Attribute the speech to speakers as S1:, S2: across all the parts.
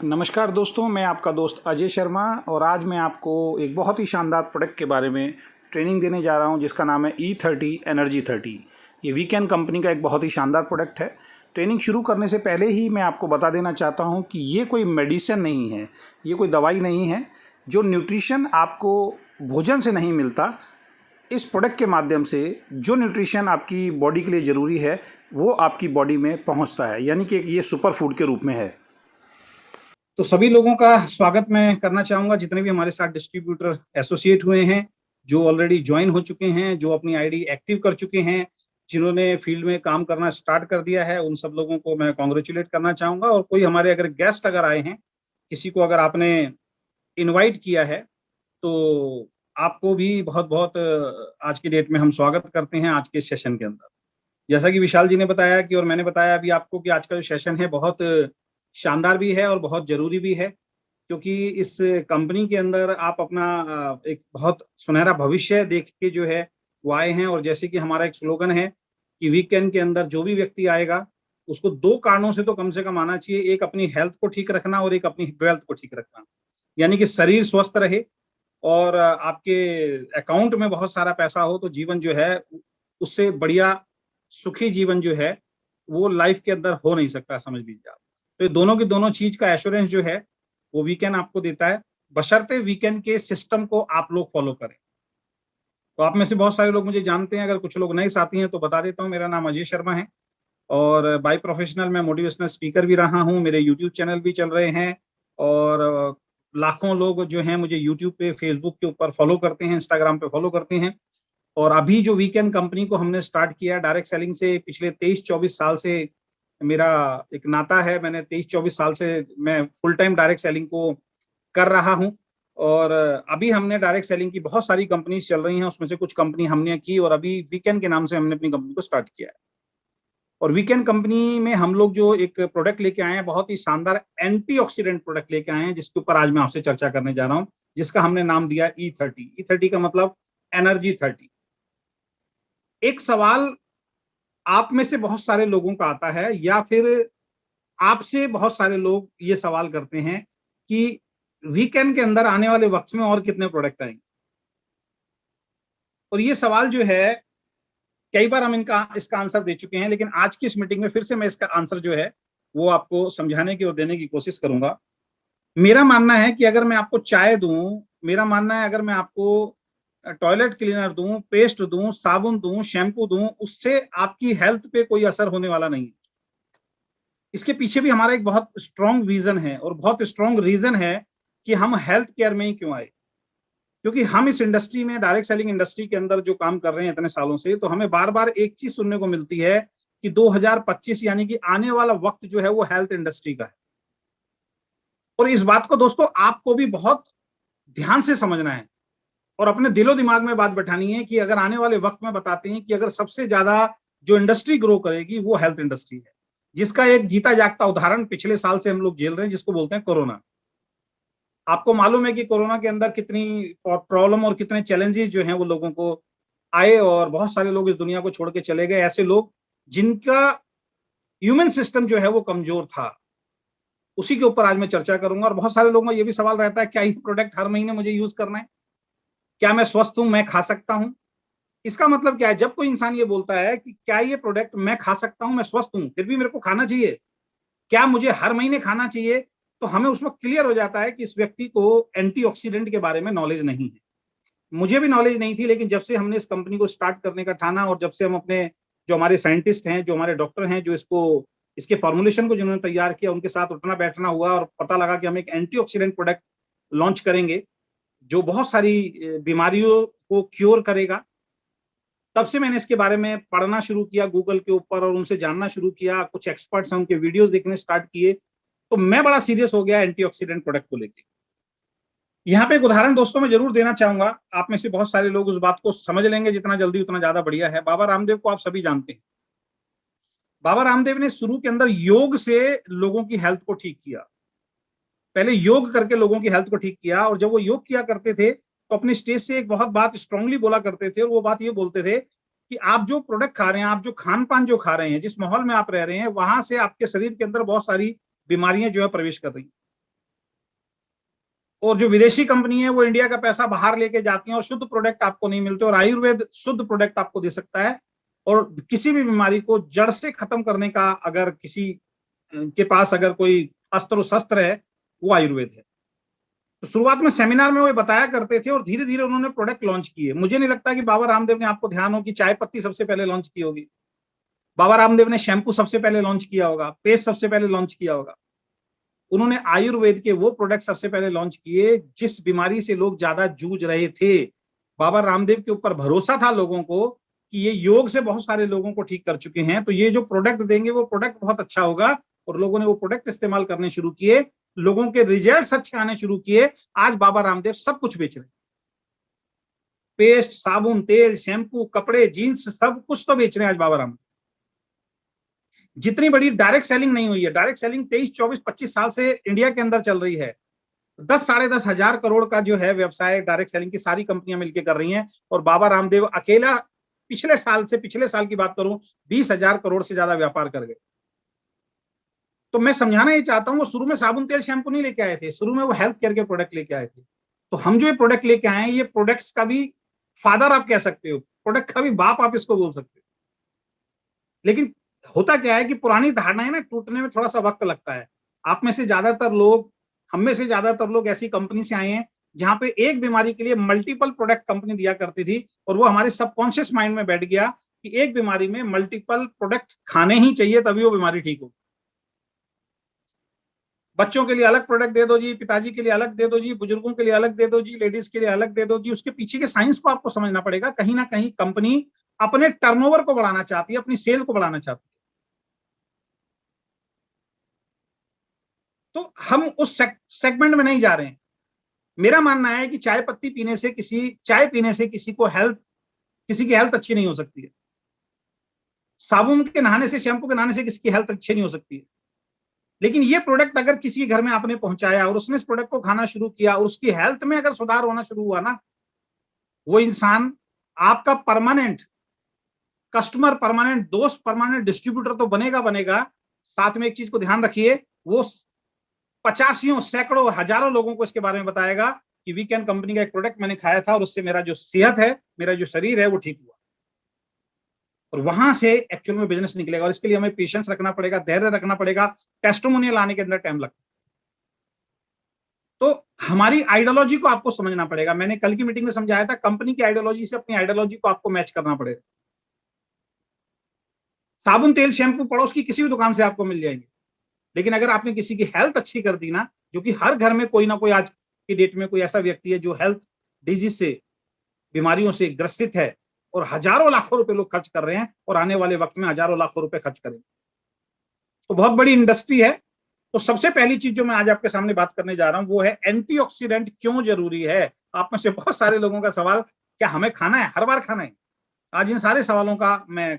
S1: नमस्कार दोस्तों, मैं आपका दोस्त अजय शर्मा और आज मैं आपको एक बहुत ही शानदार प्रोडक्ट के बारे में ट्रेनिंग देने जा रहा हूं जिसका नाम है E30 एनर्जी 30। ये वीकेंड कंपनी का एक बहुत ही शानदार प्रोडक्ट है। ट्रेनिंग शुरू करने से पहले ही मैं आपको बता देना चाहता हूं कि ये कोई मेडिसिन नहीं है, ये कोई दवाई नहीं है। जो न्यूट्रिशन आपको भोजन से नहीं मिलता, इस प्रोडक्ट के माध्यम से जो न्यूट्रिशन आपकी बॉडी के लिए ज़रूरी है वो आपकी बॉडी में पहुँचता है, यानी कि ये सुपर फूड के रूप में है।
S2: तो सभी लोगों का स्वागत मैं करना चाहूंगा, जितने भी हमारे साथ डिस्ट्रीब्यूटर एसोसिएट हुए हैं, जो ऑलरेडी ज्वाइन हो चुके हैं, जो अपनी आईडी एक्टिव कर चुके हैं, जिन्होंने फील्ड में काम करना स्टार्ट कर दिया है, उन सब लोगों को मैं कॉन्ग्रेचुलेट करना चाहूंगा। और कोई हमारे अगर गेस्ट अगर आए हैं, किसी को अगर आपने इनवाइट किया है, तो आपको भी बहुत बहुत आज की डेट में हम स्वागत करते हैं आज के सेशन के अंदर। जैसा कि विशाल जी ने बताया कि और मैंने बताया अभी आपको कि आज का जो सेशन है बहुत शानदार भी है और बहुत जरूरी भी है, क्योंकि इस कंपनी के अंदर आप अपना एक बहुत सुनहरा भविष्य देख के जो है वो आए हैं। और जैसे कि हमारा एक स्लोगन है कि वीकेंड के अंदर जो भी व्यक्ति आएगा उसको दो कारणों से तो कम से कम आना चाहिए, एक अपनी हेल्थ को ठीक रखना और एक अपनी वेल्थ को ठीक रखना, यानी कि शरीर स्वस्थ रहे और आपके अकाउंट में बहुत सारा पैसा हो, तो जीवन जो है उससे बढ़िया सुखी जीवन जो है वो लाइफ के अंदर हो नहीं सकता, समझ लीजिए आप। तो ये दोनों की दोनों चीज का एश्योरेंस जो है वो वीकेंड आपको देता है, बशर्ते वीकेंड के सिस्टम को आप लोग फॉलो करें। तो आप में से बहुत सारे लोग मुझे जानते हैं, अगर कुछ लोग नए साथी हैं तो बता देता हूँ, मेरा नाम अजय शर्मा है और बाय प्रोफेशनल मैं मोटिवेशनल स्पीकर भी रहा हूँ, मेरे यूट्यूब चैनल भी चल रहे हैं और लाखों लोग जो हैं मुझे यूट्यूब पे, फेसबुक के ऊपर फॉलो करते हैं, इंस्टाग्राम पे फॉलो करते हैं। और अभी जो वीकेंड कंपनी को हमने स्टार्ट किया डायरेक्ट सेलिंग से, पिछले 23-24 साल से मेरा एक नाता है। मैंने 23-24 साल से मैं फुल टाइम डायरेक्ट सेलिंग को कर रहा हूं और अभी हमने डायरेक्ट सेलिंग की बहुत सारी कंपनीज चल रही हैं, उसमें से कुछ कंपनी हमने की और अभी वीकेंड के नाम से हमने अपनी कंपनी को स्टार्ट किया है। और वीकेंड कंपनी में हम लोग जो एक प्रोडक्ट लेके आए हैं, बहुत ही शानदार एंटीऑक्सीडेंट प्रोडक्ट लेके आए हैं, जिसके ऊपर आज मैं आपसे चर्चा करने जा रहा हूं, जिसका हमने नाम दिया E30। E30 का मतलब एनर्जी 30। एक सवाल आप में से बहुत सारे लोगों का आता है या फिर आपसे बहुत सारे लोग ये सवाल करते हैं कि वीकेंड के अंदर आने वाले वक्त में और कितने प्रोडक्ट आएंगे। और ये सवाल जो है कई बार हम इसका आंसर दे चुके हैं, लेकिन आज की इस मीटिंग में फिर से मैं इसका आंसर जो है वो आपको समझाने की और देने की कोशिश करूंगा। मेरा मानना है कि अगर मैं आपको चाय दूं, मेरा मानना है अगर मैं आपको टॉयलेट क्लीनर दूं, पेस्ट दूं, साबुन दूं, शैम्पू दूं, उससे आपकी हेल्थ पे कोई असर होने वाला नहीं है। इसके पीछे भी हमारा एक बहुत स्ट्रॉन्ग विजन है और बहुत स्ट्रॉन्ग रीजन है कि हम हेल्थ केयर में ही क्यों आए। क्योंकि हम इस इंडस्ट्री में, डायरेक्ट सेलिंग इंडस्ट्री के अंदर जो काम कर रहे हैं इतने सालों से, तो हमें बार बार एक चीज सुनने को मिलती है कि 2025 यानी कि आने वाला वक्त जो है वो हेल्थ इंडस्ट्री का है। और इस बात को दोस्तों आपको भी बहुत ध्यान से समझना है और अपने दिलो दिमाग में बात बैठानी है कि अगर आने वाले वक्त में बताते हैं कि अगर सबसे ज्यादा जो इंडस्ट्री ग्रो करेगी वो हेल्थ इंडस्ट्री है, जिसका एक जीता जागता उदाहरण पिछले साल से हम लोग झेल रहे हैं, जिसको बोलते हैं कोरोना। आपको मालूम है कि कोरोना के अंदर कितनी प्रॉब्लम और कितने चैलेंजेस जो हैं वो लोगों को आए और बहुत सारे लोग इस दुनिया को छोड़ के चले गए, ऐसे लोग जिनका ह्यूमन सिस्टम जो है वो कमजोर था। उसी के ऊपर आज मैं चर्चा करूंगा। और बहुत सारे लोगों का ये भी सवाल रहता है, क्या ये प्रोडक्ट हर महीने मुझे यूज करना है? क्या मैं स्वस्थ हूं, मैं खा सकता हूं? इसका मतलब क्या है? जब कोई इंसान ये बोलता है कि क्या ये प्रोडक्ट मैं खा सकता हूं, मैं स्वस्थ हूं, फिर भी मेरे को खाना चाहिए, क्या मुझे हर महीने खाना चाहिए, तो हमें उस वक्त क्लियर हो जाता है कि इस व्यक्ति को एंटीऑक्सीडेंट के बारे में नॉलेज नहीं है। मुझे भी नॉलेज नहीं थी, लेकिन जब से हमने इस कंपनी को स्टार्ट करने का ठाना और जब से हम अपने जो हमारे साइंटिस्ट हैं, जो हमारे डॉक्टर हैं, जो इसके फॉर्मुलेशन को जिन्होंने तैयार किया, उनके साथ उठना बैठना हुआ और पता लगा कि हम एक एंटीऑक्सीडेंट प्रोडक्ट लॉन्च करेंगे जो बहुत सारी बीमारियों को क्योर करेगा। तब से मैंने इसके बारे में पढ़ना शुरू किया गूगल के ऊपर और उनसे जानना शुरू किया, कुछ एक्सपर्ट्स हैं उनके वीडियोस देखने स्टार्ट किए, तो मैं बड़ा सीरियस हो गया एंटीऑक्सीडेंट प्रोडक्ट को लेकर। यहाँ पे एक उदाहरण दोस्तों मैं जरूर देना चाहूंगा, आप में से बहुत सारे लोग उस बात को समझ लेंगे, जितना जल्दी उतना ज्यादा बढ़िया है। बाबा रामदेव को आप सभी जानते हैं। बाबा रामदेव ने शुरू के अंदर योग से लोगों की हेल्थ को ठीक किया। पहले योग करके लोगों की हेल्थ को ठीक किया, और जब वो योग किया करते थे तो अपने स्टेज से एक बहुत बात स्ट्रांगली बोला करते थे, और वो बात ये बोलते थे कि आप जो प्रोडक्ट खा रहे हैं, आप जो खान पान जो खा रहे हैं, जिस माहौल में आप रह रहे हैं, वहां से आपके शरीर के अंदर बहुत सारी बीमारियां जो है प्रवेश कर रही हैं। और जो विदेशी कंपनी है वो इंडिया का पैसा बाहर लेके जाती है और शुद्ध प्रोडक्ट आपको नहीं मिलते। और आयुर्वेद शुद्ध प्रोडक्ट आपको दे सकता है, और किसी भी बीमारी को जड़ से खत्म करने का अगर किसी के पास अगर कोई अस्त्र शस्त्र है, वो आयुर्वेद है। तो शुरुआत में सेमिनार में वो बताया करते थे और धीरे धीरे उन्होंने प्रोडक्ट लॉन्च किए। मुझे नहीं लगता कि बाबा रामदेव ने, आपको ध्यान हो कि चाय पत्ती सबसे पहले लॉन्च की होगी, बाबा रामदेव ने शैम्पू सबसे पहले लॉन्च किया होगा, पेस्ट सबसे पहले लॉन्च किया होगा। उन्होंने आयुर्वेद के वो प्रोडक्ट सबसे पहले लॉन्च किए जिस बीमारी से लोग ज्यादा जूझ रहे थे। बाबा रामदेव के ऊपर भरोसा था लोगों को कि ये योग से बहुत सारे लोगों को ठीक कर चुके हैं, तो ये जो प्रोडक्ट देंगे वो प्रोडक्ट बहुत अच्छा होगा। और लोगों ने वो प्रोडक्ट इस्तेमाल करने शुरू किए, लोगों के रिजल्ट्स अच्छे आने शुरू किए। आज बाबा रामदेव सब कुछ बेच रहे हैं, पेस्ट, साबुन, तेल, शैम्पू, कपड़े, जीन्स, सब कुछ तो बेच रहे हैं आज बाबा रामदेव। जितनी बड़ी डायरेक्ट सेलिंग नहीं हुई है, डायरेक्ट सेलिंग 23, 24, 25 साल से इंडिया के अंदर चल रही है। 10, साढ़े 10 हजार करोड़ का जो है व्यवसाय डायरेक्ट सेलिंग की सारी कंपनियां मिलकर कर रही हैं, और बाबा रामदेव अकेला पिछले साल की बात करूं 20,000 करोड़ से ज्यादा व्यापार कर गए। तो मैं समझाना ये चाहता हूं, वो शुरू में साबुन, तेल, शैम्पू नहीं लेके आए थे, शुरू में वो हेल्थ केयर के प्रोडक्ट लेके आए थे। तो हम जो ये प्रोडक्ट लेके आए हैं, ये प्रोडक्ट्स का भी फादर आप कह सकते हो, प्रोडक्ट का भी बाप आप इसको बोल सकते हो। लेकिन होता क्या है कि पुरानी धारणाएं ना टूटने में थोड़ा सा वक्त लगता है। आप में से ज्यादातर लोग, हम में से ज्यादातर लोग ऐसी कंपनी से आए हैं जहां पे एक बीमारी के लिए मल्टीपल प्रोडक्ट कंपनी दिया करती थी, और वो हमारे सबकॉन्शियस माइंड में बैठ गया कि एक बीमारी में मल्टीपल प्रोडक्ट खाने ही चाहिए तभी वो बीमारी ठीक हो। बच्चों के लिए अलग प्रोडक्ट दे दो जी, पिताजी के लिए अलग दे दो जी, बुजुर्गों के लिए अलग दे दो जी, लेडीज के लिए अलग दे दो जी। उसके पीछे के साइंस को आपको समझना पड़ेगा। कहीं ना कहीं कंपनी अपने टर्नओवर को बढ़ाना चाहती है, अपनी सेल को बढ़ाना चाहती है। तो हम उस सेगमेंट में नहीं जा रहे हैं। मेरा मानना है कि चाय पीने से किसी की हेल्थ अच्छी नहीं हो सकती है। साबुन के नहाने से, शैम्पू के नहाने से किसी की हेल्थ अच्छी नहीं हो सकती है। लेकिन ये प्रोडक्ट अगर किसी के घर में आपने पहुंचाया और उसने इस प्रोडक्ट को खाना शुरू किया और उसकी हेल्थ में अगर सुधार होना शुरू हुआ ना, वो इंसान आपका परमानेंट कस्टमर, परमानेंट दोस्त, परमानेंट डिस्ट्रीब्यूटर तो बनेगा बनेगा। साथ में एक चीज को ध्यान रखिए, वो 50, सैकड़ों, हजारों लोगों को इसके बारे में बताएगा कि वीकेंड कंपनी का एक प्रोडक्ट मैंने खाया था और उससे मेरा जो सेहत है, मेरा जो शरीर है, वो ठीक हुआ। और वहां से एक्चुअल में बिजनेस निकलेगा। और इसके लिए हमें पेशेंस रखना पड़ेगा, धैर्य रखना पड़ेगा, टेस्टिमोनियल आने के अंदर टाइम लगता है। तो हमारी आइडियोलॉजी को आपको समझना पड़ेगा। मैंने कल की मीटिंग में समझाया था, कंपनी की आइडियोलॉजी से अपनी आइडियोलॉजी को आपको मैच करना पड़ेगा। साबुन, तेल, शैम्पू पड़ोस की किसी भी दुकान से आपको मिल जाएंगे, लेकिन अगर आपने किसी की हेल्थ अच्छी कर दी ना, जो कि हर घर में कोई ना कोई आज की डेट में कोई ऐसा व्यक्ति है जो हेल्थ डिजीज से, बीमारियों से ग्रसित है, और हजारों लाखों रुपए लोग खर्च कर रहे हैं और आने वाले वक्त में हजारों लाखों रुपए खर्च करेंगे। तो बहुत बड़ी इंडस्ट्री है। तो सबसे पहली चीज जो मैं आज आपके सामने बात करने जा रहा हूं वो है एंटीऑक्सीडेंट क्यों जरूरी है। आप में से बहुत सारे लोगों का सवाल, क्या हमें खाना है, हर बार खाना है? आज इन सारे सवालों का मैं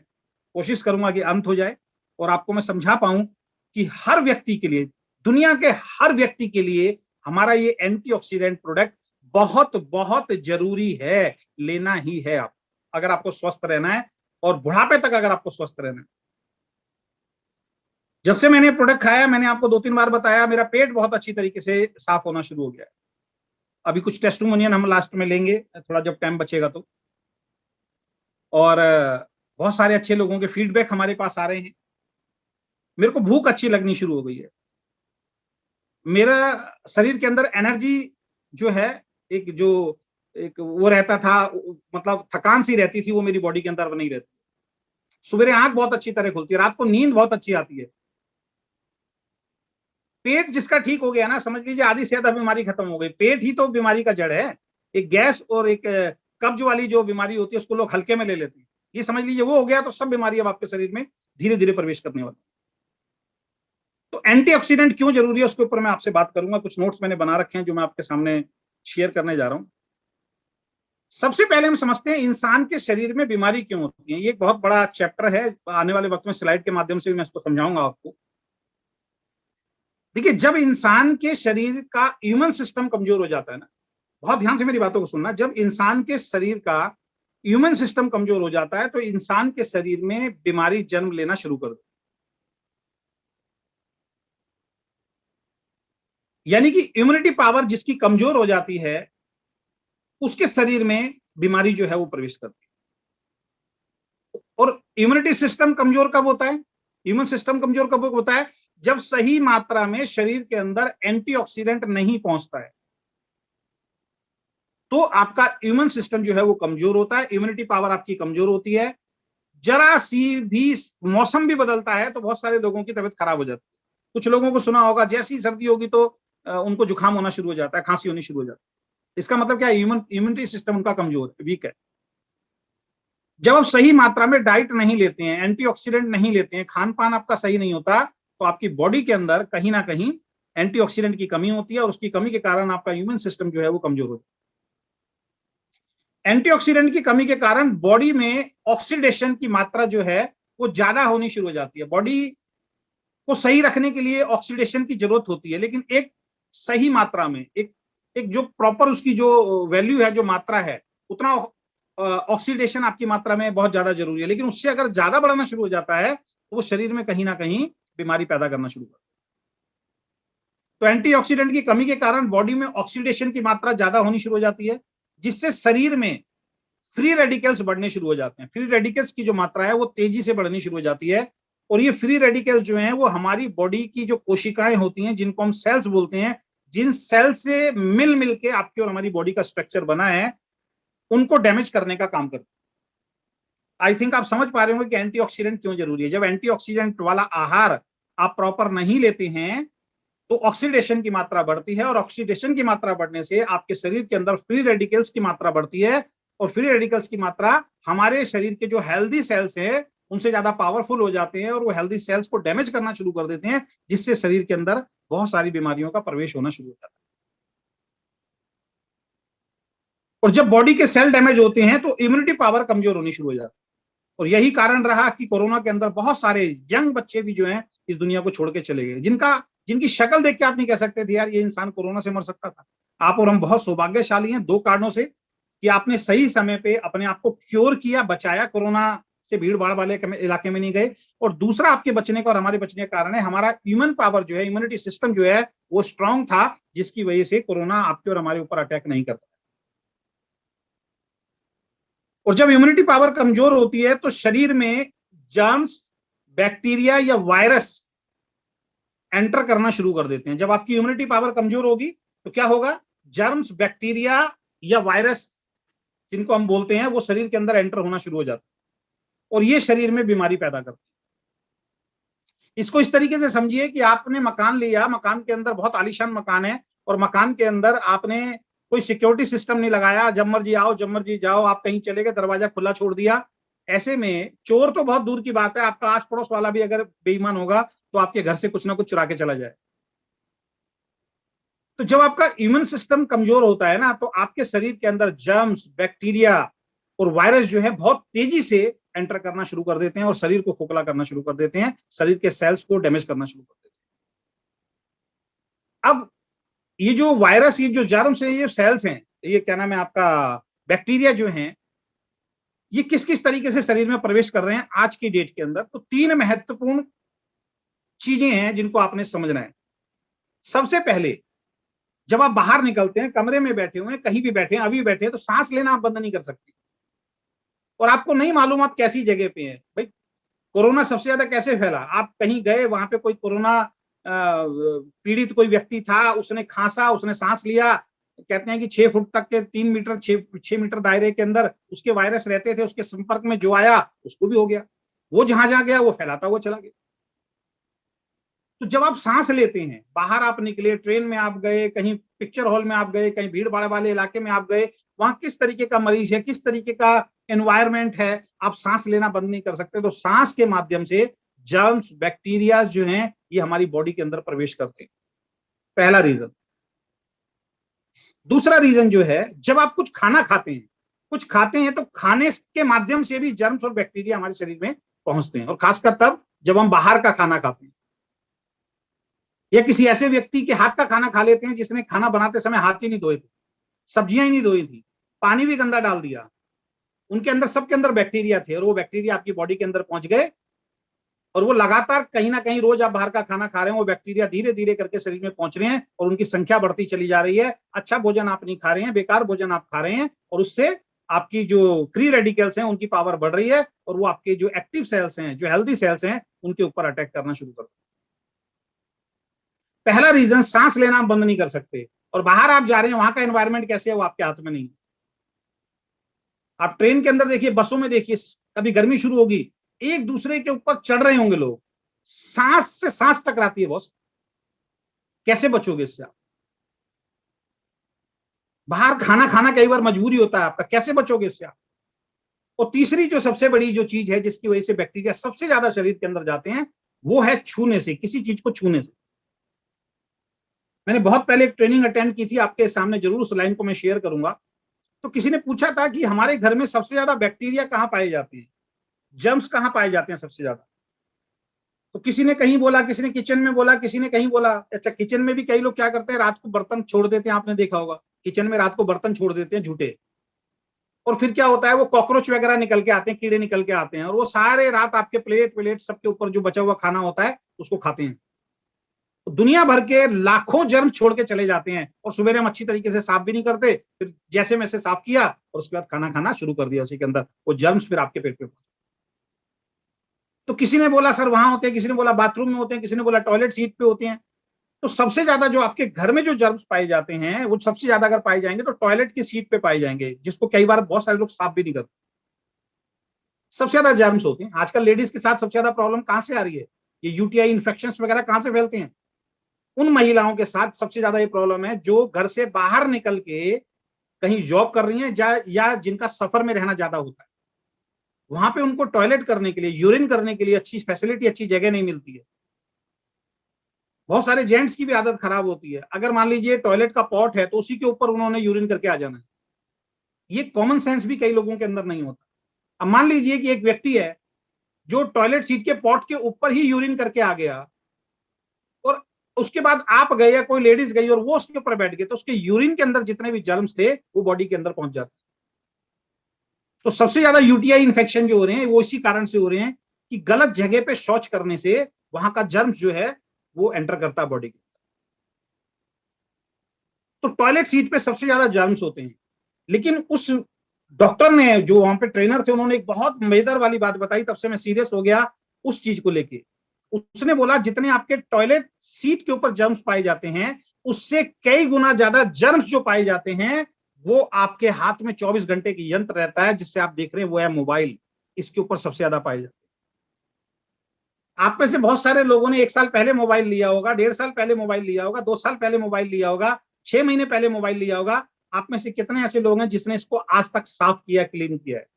S2: कोशिश करूंगा कि अंत हो जाए और आपको मैं समझा पाऊं कि हर व्यक्ति के लिए, दुनिया के हर व्यक्ति के लिए हमारा ये एंटीऑक्सीडेंट प्रोडक्ट बहुत बहुत जरूरी है, लेना ही है आप, अगर आपको स्वस्थ रहना है और बुढ़ापे तक अगर आपको स्वस्थ रहना है। जब से मैंने प्रोडक्ट खाया, मैंने आपको 2-3 बार बताया, मेरा पेट बहुत अच्छी तरीके से साफ होना शुरू हो गया। अभी कुछ टेस्टिमोनियल हम लास्ट में लेंगे, थोड़ा जब टाइम बचेगा तो। और बहुत सारे अच्छे लोगों के फीडबैक हमारे पास आ रहे हैं। मेरे को भूख अच्छी लगनी शुरू हो गई है। मेरा शरीर के अंदर एनर्जी जो है, एक वो रहता था, मतलब थकान सी रहती थी, वो मेरी बॉडी के अंदर नहीं रहती। सुबह आंख बहुत अच्छी तरह खुलती है, रात को नींद बहुत अच्छी आती है। पेट जिसका ठीक हो गया ना, समझ लीजिए आधी से ज्यादा बीमारी खत्म हो गई। पेट ही तो बीमारी का जड़ है। एक गैस और एक कब्ज वाली जो बीमारी होती है उसको लोग हल्के में ले लेते हैं। ये समझ लीजिए वो हो गया तो सब बीमारी अब आपके शरीर में धीरे धीरे प्रवेश करने वाली। तो एंटीऑक्सीडेंट क्यों जरूरी है उसके ऊपर मैं आपसे बात करूंगा। कुछ नोट्स मैंने बना रखे हैं जो मैं आपके सामने शेयर करने जा रहा हूं। सबसे पहले हम समझते हैं इंसान के शरीर में बीमारी क्यों होती है। ये एक बहुत बड़ा चैप्टर है, आने वाले वक्त में स्लाइड के माध्यम से भी मैं इसको समझाऊंगा आपको। देखिए, जब इंसान के शरीर का इम्यून सिस्टम कमजोर हो जाता है ना, बहुत ध्यान से मेरी बातों को सुनना, जब इंसान के शरीर का इम्यून सिस्टम कमजोर हो जाता है तो इंसान के शरीर में बीमारी जन्म लेना शुरू कर देती यानी कि इम्यूनिटी पावर जिसकी कमजोर हो जाती है उसके शरीर में बीमारी जो है वो प्रवेश करती है। और इम्यूनिटी सिस्टम कमजोर कब होता है? इम्यून सिस्टम कमजोर कब होता है? जब सही मात्रा में शरीर के अंदर एंटीऑक्सीडेंट नहीं पहुंचता है, तो आपका इम्यून सिस्टम जो है वो कमजोर होता है, इम्यूनिटी पावर आपकी कमजोर होती है। जरा सी भी मौसम भी बदलता है तो बहुत सारे लोगों की तबीयत खराब हो जाती है। कुछ लोगों को सुना होगा जैसी सर्दी होगी तो उनको जुकाम होना शुरू हो जाता है, खांसी होनी शुरू हो जाती है। इसका मतलब क्या है? इम्यूनिटी सिस्टम उनका कमजोर है, वीक है। जब आप सही मात्रा में डाइट नहीं लेते हैं, एंटीऑक्सीडेंट नहीं लेते हैं, खान पान आपका सही नहीं होता, तो आपकी बॉडी के अंदर कहीं ना कहीं एंटीऑक्सीडेंट की कमी होती है और उसकी कमी के कारण आपका इम्यून सिस्टम जो है वो कमजोर होता है। एंटीऑक्सीडेंट की कमी के कारण बॉडी में ऑक्सीडेशन की मात्रा जो है वो ज्यादा होनी शुरू हो जाती है। बॉडी को सही रखने के लिए ऑक्सीडेशन की जरूरत होती है, लेकिन एक सही मात्रा में, एक एक जो प्रॉपर उसकी जो वैल्यू है, जो मात्रा है, उतना ऑक्सीडेशन आपकी मात्रा में बहुत ज्यादा जरूरी है। लेकिन उससे अगर ज्यादा बढ़ना शुरू हो जाता है तो वो शरीर में कहीं ना कहीं बीमारी पैदा करना शुरू करता है। तो एंटीऑक्सीडेंट की कमी के कारण बॉडी में ऑक्सीडेशन की मात्रा ज्यादा होनी शुरू हो जाती है, जिससे शरीर में फ्री रेडिकल्स बढ़ने शुरू हो जाते हैं। फ्री रेडिकल्स की जो मात्रा है वो तेजी से बढ़नी शुरू हो जाती है। और ये फ्री रेडिकल्स जो हैं वो हमारी बॉडी की जो कोशिकाएं होती हैं, जिनको हम सेल्स बोलते हैं, जिन सेल से मिल मिल के आपकी और हमारी बॉडी का स्ट्रक्चर बना है, उनको डैमेज करने का काम करते हैं। आई थिंक आप समझ पा रहे होंगे कि एंटीऑक्सीडेंट क्यों जरूरी है। जब एंटीऑक्सीडेंट वाला आहार आप प्रॉपर नहीं लेते हैं तो ऑक्सीडेशन की मात्रा बढ़ती है, और ऑक्सीडेशन की मात्रा बढ़ने से आपके शरीर के अंदर फ्री रेडिकल्स की मात्रा बढ़ती है, और फ्री रेडिकल्स की मात्रा हमारे शरीर के जो हेल्दी सेल्स हैं उनसे ज्यादा पावरफुल हो जाते हैं और वो हेल्दी सेल्स को डैमेज करना शुरू कर देते हैं, जिससे शरीर के अंदर बहुत सारी बीमारियों का प्रवेश होना शुरू हो जाता है। और जब बॉडी के सेल डैमेज होते हैं तो इम्यूनिटी पावर कमजोर होनी शुरू हो जाती है। और यही कारण रहा कि कोरोना के अंदर बहुत सारे यंग बच्चे भी जो हैं इस दुनिया को छोड़ के चले गए, जिनकी शक्ल देख के आप नहीं कह सकते थे यार ये इंसान कोरोना से मर सकता था। आप और हम बहुत सौभाग्यशाली हैं दो कारणों से, कि आपने सही समय पे अपने आप को क्योर किया, बचाया, कोरोना से भीड़ भाड़ वाले इलाके में नहीं गए। और दूसरा आपके बचने का और हमारे बचने का कारण है हमारा इम्यून पावर जो है, इम्यूनिटी सिस्टम जो है वो स्ट्रांग था, जिसकी वजह से कोरोना आपके और हमारे ऊपर अटैक नहीं करता। और जब इम्यूनिटी पावर कमजोर होती है तो शरीर में जर्म्स, बैक्टीरिया या वायरस एंटर करना शुरू कर देते हैं। जब आपकी इम्यूनिटी पावर कमजोर होगी तो क्या होगा? जर्म्स, बैक्टीरिया या वायरस जिनको हम बोलते हैं वो शरीर के अंदर एंटर होना शुरू हो जाता है और ये शरीर में बीमारी पैदा करती है। इसको इस तरीके से समझिए कि आपने मकान लिया, मकान के अंदर बहुत आलीशान मकान है और मकान के अंदर आपने कोई सिक्योरिटी सिस्टम नहीं लगाया, जब मर्जी आओ जब मर्जी जाओ, आप कहीं चले गए, दरवाजा खुला छोड़ दिया। ऐसे में चोर तो बहुत दूर की बात है, आपका आस पड़ोस वाला भी अगर बेईमान होगा तो आपके घर से कुछ ना कुछ चुरा के चला जाए। तो जब आपका इम्यून सिस्टम कमजोर होता है ना, तो आपके शरीर के अंदर जर्म्स, बैक्टीरिया और वायरस जो है बहुत तेजी से एंटर करना शुरू कर देते हैं और शरीर को खोखला करना शुरू कर देते हैं, शरीर के सेल्स को डैमेज करना शुरू कर देते हैं। अब ये जो वायरस, ये जो जर्म्स है, ये सेल्स हैं, ये क्या नाम है आपका, बैक्टीरिया जो हैं, ये किस किस तरीके से शरीर में प्रवेश कर रहे हैं आज की डेट के अंदर। तो तीन महत्वपूर्ण चीजें हैं जिनको आपने समझना है। सबसे पहले, जब आप बाहर निकलते हैं, कमरे में बैठे हुए हैं, कहीं भी बैठे हैं, अभी बैठे हैं, तो सांस लेना आप बंद नहीं कर सकते और आपको नहीं मालूम आप कैसी जगह पे हैं। भाई कोरोना सबसे ज्यादा कैसे फैला? आप कहीं गए, वहां पे कोई कोरोना पीड़ित कोई व्यक्ति था, उसने खांसा, उसने सांस लिया, कहते हैं कि 6 फुट तक के 3 मीटर 6 मीटर दायरे के अंदर उसके वायरस रहते थे, उसके संपर्क में जो आया उसको भी हो गया, वो जहां जहां गया वो फैलाता हुआ चला गया। तो जब आप सांस लेते हैं, बाहर आप निकले, ट्रेन में आप गए, कहीं पिक्चर हॉल में आप गए, कहीं भीड़ भाड़ वाले इलाके में आप गए, वहां किस तरीके का मरीज है, किस तरीके का एनवायरमेंट है, आप सांस लेना बंद नहीं कर सकते। तो सांस के माध्यम से जर्म्स, बैक्टीरिया जो हैं ये हमारी बॉडी के अंदर प्रवेश करते हैं, पहला रीजन। दूसरा रीजन जो है, जब आप कुछ खाना खाते हैं, कुछ खाते हैं तो खाने के माध्यम से भी जर्म्स और बैक्टीरिया हमारे शरीर में पहुंचते हैं, और खासकर तब जब हम बाहर का खाना खाते हैं या किसी ऐसे व्यक्ति के हाथ का खाना खा लेते हैं जिसने खाना बनाते समय हाथ ही नहीं धोए थे, सब्जियां ही नहीं धोई थी, पानी भी गंदा डाल दिया, उनके अंदर, सबके अंदर बैक्टीरिया थे और वो बैक्टीरिया आपकी बॉडी के अंदर पहुंच गए और वो लगातार कहीं ना कहीं रोज आप बाहर का खाना खा रहे हैं, वो बैक्टीरिया धीरे धीरे करके शरीर में पहुंच रहे हैं और उनकी संख्या बढ़ती चली जा रही है। अच्छा भोजन आप नहीं खा रहे हैं, बेकार भोजन आप खा रहे हैं, और उससे आपकी जो फ्री रेडिकल्स हैं उनकी पावर बढ़ रही है और वो आपके जो एक्टिव सेल्स हैं, जो हेल्दी सेल्स हैं, उनके ऊपर अटैक करना शुरू कर। पहला रीजन, सांस लेना आप बंद नहीं कर सकते, और बाहर आप जा रहे हैं वहां का एनवायरमेंट कैसे है वो आपके हाथ में नहीं। आप ट्रेन के अंदर देखिए, बसों में देखिए, कभी गर्मी शुरू होगी, एक दूसरे के ऊपर चढ़ रहे होंगे लोग, सांस से सांस टकराती है बॉस, कैसे बचोगे इससे आप? बाहर खाना खाना कई बार मजबूरी होता है आपका, कैसे बचोगे इससे आप? और तीसरी जो सबसे बड़ी जो चीज है जिसकी वजह से बैक्टीरिया सबसे ज्यादा शरीर के अंदर जाते हैं, वो है छूने से, किसी चीज को छूने से। मैंने बहुत पहले एक ट्रेनिंग अटेंड की थी, आपके सामने जरूर उस लाइन को मैं शेयर करूंगा। तो किसी ने पूछा था कि हमारे घर में सबसे ज्यादा बैक्टीरिया कहां पाए जाते हैं, जर्म्स कहां पाए जाते हैं सबसे ज्यादा? तो किसी ने कहीं बोला, किसी ने किचन में बोला, किसी ने कहीं बोला। अच्छा, किचन में भी कई लोग क्या करते हैं, रात को बर्तन छोड़ देते हैं, आपने देखा होगा, किचन में रात को बर्तन छोड़ देते हैं झूठे, और फिर क्या होता है, वो कॉकरोच वगैरह निकल के आते हैं, कीड़े निकल के आते हैं, और वो सारे रात आपके प्लेट प्लेट सबके ऊपर जो बचा हुआ खाना होता है उसको खाते हैं। तो दुनिया भर के लाखों जर्म छोड़ के चले जाते हैं, और सुबह हम अच्छी तरीके से साफ भी नहीं करते, फिर जैसे मैसे साफ किया और उसके बाद खाना खाना शुरू कर दिया उसी के अंदर, वो जर्म्स फिर आपके पेट पे पहुंचे। तो किसी ने बोला सर वहां होते हैं, किसी ने बोला बाथरूम में होते हैं, किसी ने बोला टॉयलेट सीट पे होते हैं। तो सबसे ज्यादा जो आपके घर में जो जर्म्स पाए जाते हैं, वो सबसे ज्यादा अगर पाए जाएंगे तो टॉयलेट की सीट पे पाए जाएंगे, जिसको कई बार बहुत सारे लोग साफ भी नहीं करते। सबसे ज्यादा जर्म्स होते हैं। आजकल लेडीज के साथ सबसे ज्यादा प्रॉब्लम कहां से आ रही है, ये यूटीआई इन्फेक्शन वगैरह कहां से फैलते हैं? उन महिलाओं के साथ सबसे ज्यादा ये प्रॉब्लम है जो घर से बाहर निकल के कहीं जॉब कर रही हैं, या जिनका सफर में रहना ज्यादा होता है। वहां पे उनको टॉयलेट करने के लिए, यूरिन करने के लिए अच्छी फैसिलिटी, अच्छी जगह नहीं मिलती है। बहुत सारे जेंट्स की भी आदत खराब होती है, अगर मान लीजिए टॉयलेट का पॉट है तो उसी के ऊपर उन्होंने यूरिन करके आ जाना है। ये कॉमन सेंस भी कई लोगों के अंदर नहीं होता। अब मान लीजिए कि एक व्यक्ति है जो टॉयलेट सीट के पॉट के ऊपर ही यूरिन करके आ गया, और उसके बाद आप गए या कोई लेडीज गई और वो उसके ऊपर बैठ गए, तो उसके यूरिन के अंदर जितने भी जर्म्स थे वो बॉडी के अंदर पहुंच जाते। तो सबसे ज्यादा यूटीआई इन्फेक्शन जो हो रहे हैं वो इसी कारण से हो रहे हैं कि गलत जगह पे शौच करने से वहां का जर्म्स जो है वो एंटर करता है बॉडी के। तो टॉयलेट सीट पे सबसे ज्यादा जर्म्स होते हैं। लेकिन उस डॉक्टर ने, जो वहां पे ट्रेनर थे, उन्होंने एक बहुत मजेदार वाली बात बताई, तब से मैं सीरियस हो गया उस चीज को लेके। उसने बोला जितने आपके टॉयलेट सीट के ऊपर जर्म्स पाए जाते हैं, उससे कई गुना ज्यादा जर्म्स जो पाए जाते हैं वो आपके हाथ में 24 घंटे की यंत्र रहता है जिससे आप देख रहे हैं, वो है मोबाइल। इसके ऊपर सबसे ज्यादा पाए जाते हैं। आप में से बहुत सारे लोगों ने 1 साल पहले मोबाइल लिया होगा, 1.5 साल पहले मोबाइल लिया होगा, 2 साल पहले मोबाइल लिया होगा, 6 महीने पहले मोबाइल लिया होगा। आप में से कितने ऐसे लोग हैं जिसने इसको आज तक साफ किया, क्लीन किया है?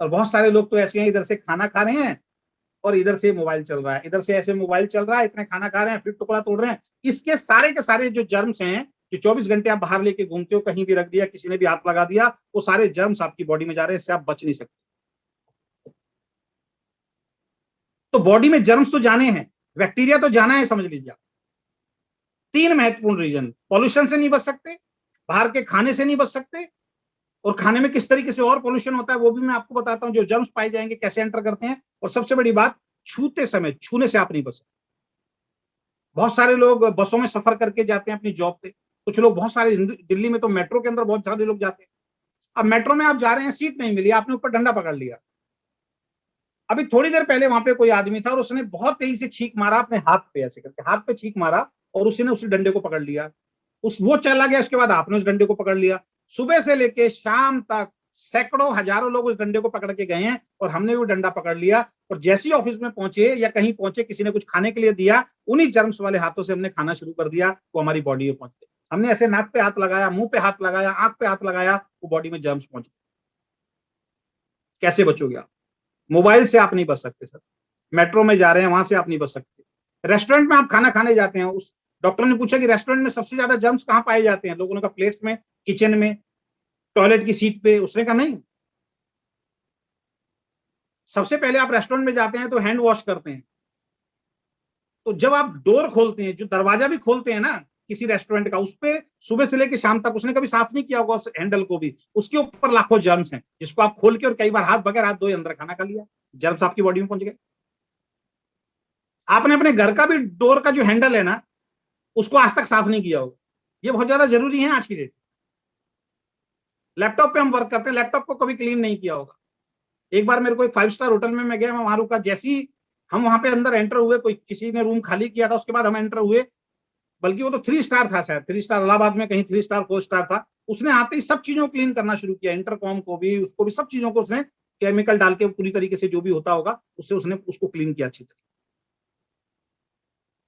S2: और बहुत सारे लोग तो ऐसे हैं, इधर से खाना खा रहे हैं और इधर से मोबाइल चल रहा है, इधर से ऐसे मोबाइल चल रहा है, इतने खाना खा रहे हैं फिर टुकड़ा तोड़ रहे हैं। इसके सारे के सारे जो जर्म्स हैं, जो 24 घंटे आप बाहर लेके घूमते हो, कहीं भी रख दिया, किसी ने भी हाथ लगा दिया, वो सारे जर्म्स आपकी बॉडी में जा रहे हैं, इससे आप बच नहीं सकते। तो बॉडी में जर्म्स तो जाने हैं, बैक्टीरिया तो जाना है, समझ लीजिए। 3 महत्वपूर्ण रीजन, पॉल्यूशन से नहीं बच सकते, बाहर के खाने से नहीं बच सकते, और खाने में किस तरीके से और पॉल्यूशन होता है वो भी मैं आपको बताता हूं, जो जर्म्स पाए जाएंगे कैसे एंटर करते हैं। और सबसे बड़ी बात, छूते समय, छूने से आप नहीं बच सकते। बहुत सारे लोग बसों में सफर करके जाते हैं अपनी जॉब पे, कुछ लोग, बहुत सारे दिल्ली में तो मेट्रो के अंदर बहुत सारे लोग जाते हैं। अब मेट्रो में आप जा रहे हैं, सीट नहीं मिली, आपने ऊपर डंडा पकड़ लिया। अभी थोड़ी देर पहले वहां पे कोई आदमी था और उसने बहुत तेजी से छींक मारा अपने हाथ पे, ऐसे करके हाथ पे छींक मारा, और उसी ने उस डंडे को पकड़ लिया। वो चला गया, उसके बाद आपने उस डंडे को पकड़ लिया। सुबह से लेके शाम तक सैकड़ों हजारों लोग उस डंडे को पकड़ के गए हैं, और हमने भी वो डंडा पकड़ लिया, और जैसे ही ऑफिस में पहुंचे या कहीं पहुंचे, किसी ने कुछ खाने के लिए दिया, उन्हीं जर्म्स वाले हाथों से हमने खाना शुरू कर दिया, वो हमारी बॉडी में पहुंच गए। हमने ऐसे नाक पे हाथ लगाया, मुंह पे हाथ लगाया, आंख पे हाथ लगाया, वो बॉडी में जर्म्स पहुंच गए। कैसे बचोगे आप? मोबाइल से आप नहीं बच सकते सर। मेट्रो में जा रहे हैं, वहां से आप नहीं बच सकते। रेस्टोरेंट में आप खाना खाने जाते हैं, उस डॉक्टर ने पूछा कि रेस्टोरेंट में सबसे ज्यादा जर्म्स कहां पाए जाते हैं? लोगों ने कहा प्लेट्स में, किचन में, टॉयलेट की सीट पे। उसने कहा नहीं, सबसे पहले आप रेस्टोरेंट में जाते हैं तो हैंड वॉश करते हैं। तो जब आप डोर खोलते हैं, जो दरवाजा भी खोलते हैं ना किसी रेस्टोरेंट का, उस पे सुबह से लेकर शाम तक उसने कभी साफ नहीं किया होगा उस हैंडल को भी, उसके ऊपर लाखों जर्म्स हैं, जिसको आप खोल के और कई बार हाथ बगैर हाथ धोए अंदर खाना खा लिया। जर्म्स आपकी बॉडी में पहुंच गए। आपने अपने घर का भी डोर का जो हैंडल है ना, उसको आज तक साफ नहीं किया होगा। ये बहुत ज्यादा जरूरी है आज की डेट। लैपटॉप पे हम वर्क करते हैं, लैपटॉप को कभी क्लीन नहीं किया होगा। एक बार मेरे को एक 5 स्टार होटल में मैं गया, मैं वहां रुका, जैसे ही हम वहां पे अंदर एंटर हुए, कोई किसी ने रूम खाली किया था, उसके बाद हम एंटर हुए, बल्कि वो तो 3 स्टार था, शायद 3 स्टार इलाहाबाद में कहीं 3 स्टार 4 स्टार था। उसने आते ही सब चीजों को क्लीन करना शुरू किया, इंटरकॉम को भी, उसको भी, सब चीजों को उसने केमिकल डाल के पूरी तरीके से जो भी होता होगा उससे उसने उसको क्लीन किया अच्छी तरह।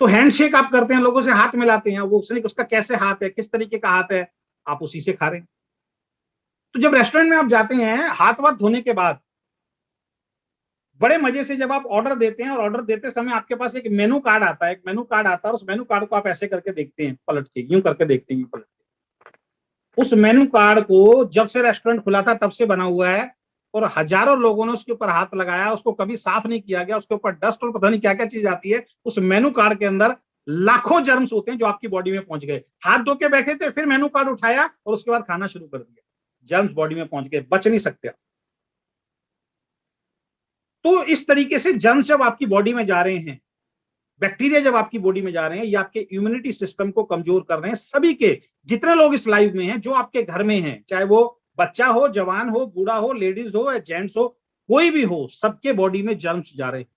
S2: तो हैंडशेक आप करते हैं, लोगों से हाथ मिलाते हैं, वो उसका कैसे हाथ है, किस तरीके का हाथ है, आप उसी से खा रहे हैं। तो जब रेस्टोरेंट में आप जाते हैं, हाथ वाथ धोने के बाद बड़े मजे से जब आप ऑर्डर देते हैं, और ऑर्डर देते समय आपके पास एक मेनू कार्ड आता है, एक मेनू कार्ड आता है, और उस मेनू कार्ड को आप ऐसे करके देखते हैं, पलट के, यूं करके देखते हैं, पलट के। उस मेनू कार्ड को जब से रेस्टोरेंट खुला था तब से बना हुआ है, और हजारों लोगों ने उसके ऊपर हाथ लगाया, उसको कभी साफ नहीं किया गया, उसके ऊपर डस्ट और पता नहीं क्या क्या चीज आती है। उस मेनू कार्ड के अंदर लाखों जर्म्स होते हैं जो आपकी बॉडी में पहुंच गए। हाथ धो के बैठे थे, फिर मेनू कार्ड उठाया और उसके बाद खाना शुरू कर दिया, जर्म्स बॉडी में पहुंच गए, बच नहीं सकते। तो इस तरीके से जर्म्स जब आपकी बॉडी में जा रहे हैं, बैक्टीरिया जब आपकी बॉडी में जा रहे हैं, ये आपके इम्यूनिटी सिस्टम को कमजोर कर रहे हैं। सभी के जितने लोग इस लाइव में हैं, जो आपके घर में हैं, चाहे वो बच्चा हो, जवान हो, बूढ़ा हो, लेडीज हो या जेंट्स हो, कोई भी हो, सबके बॉडी में जर्म्स जा रहे हैं।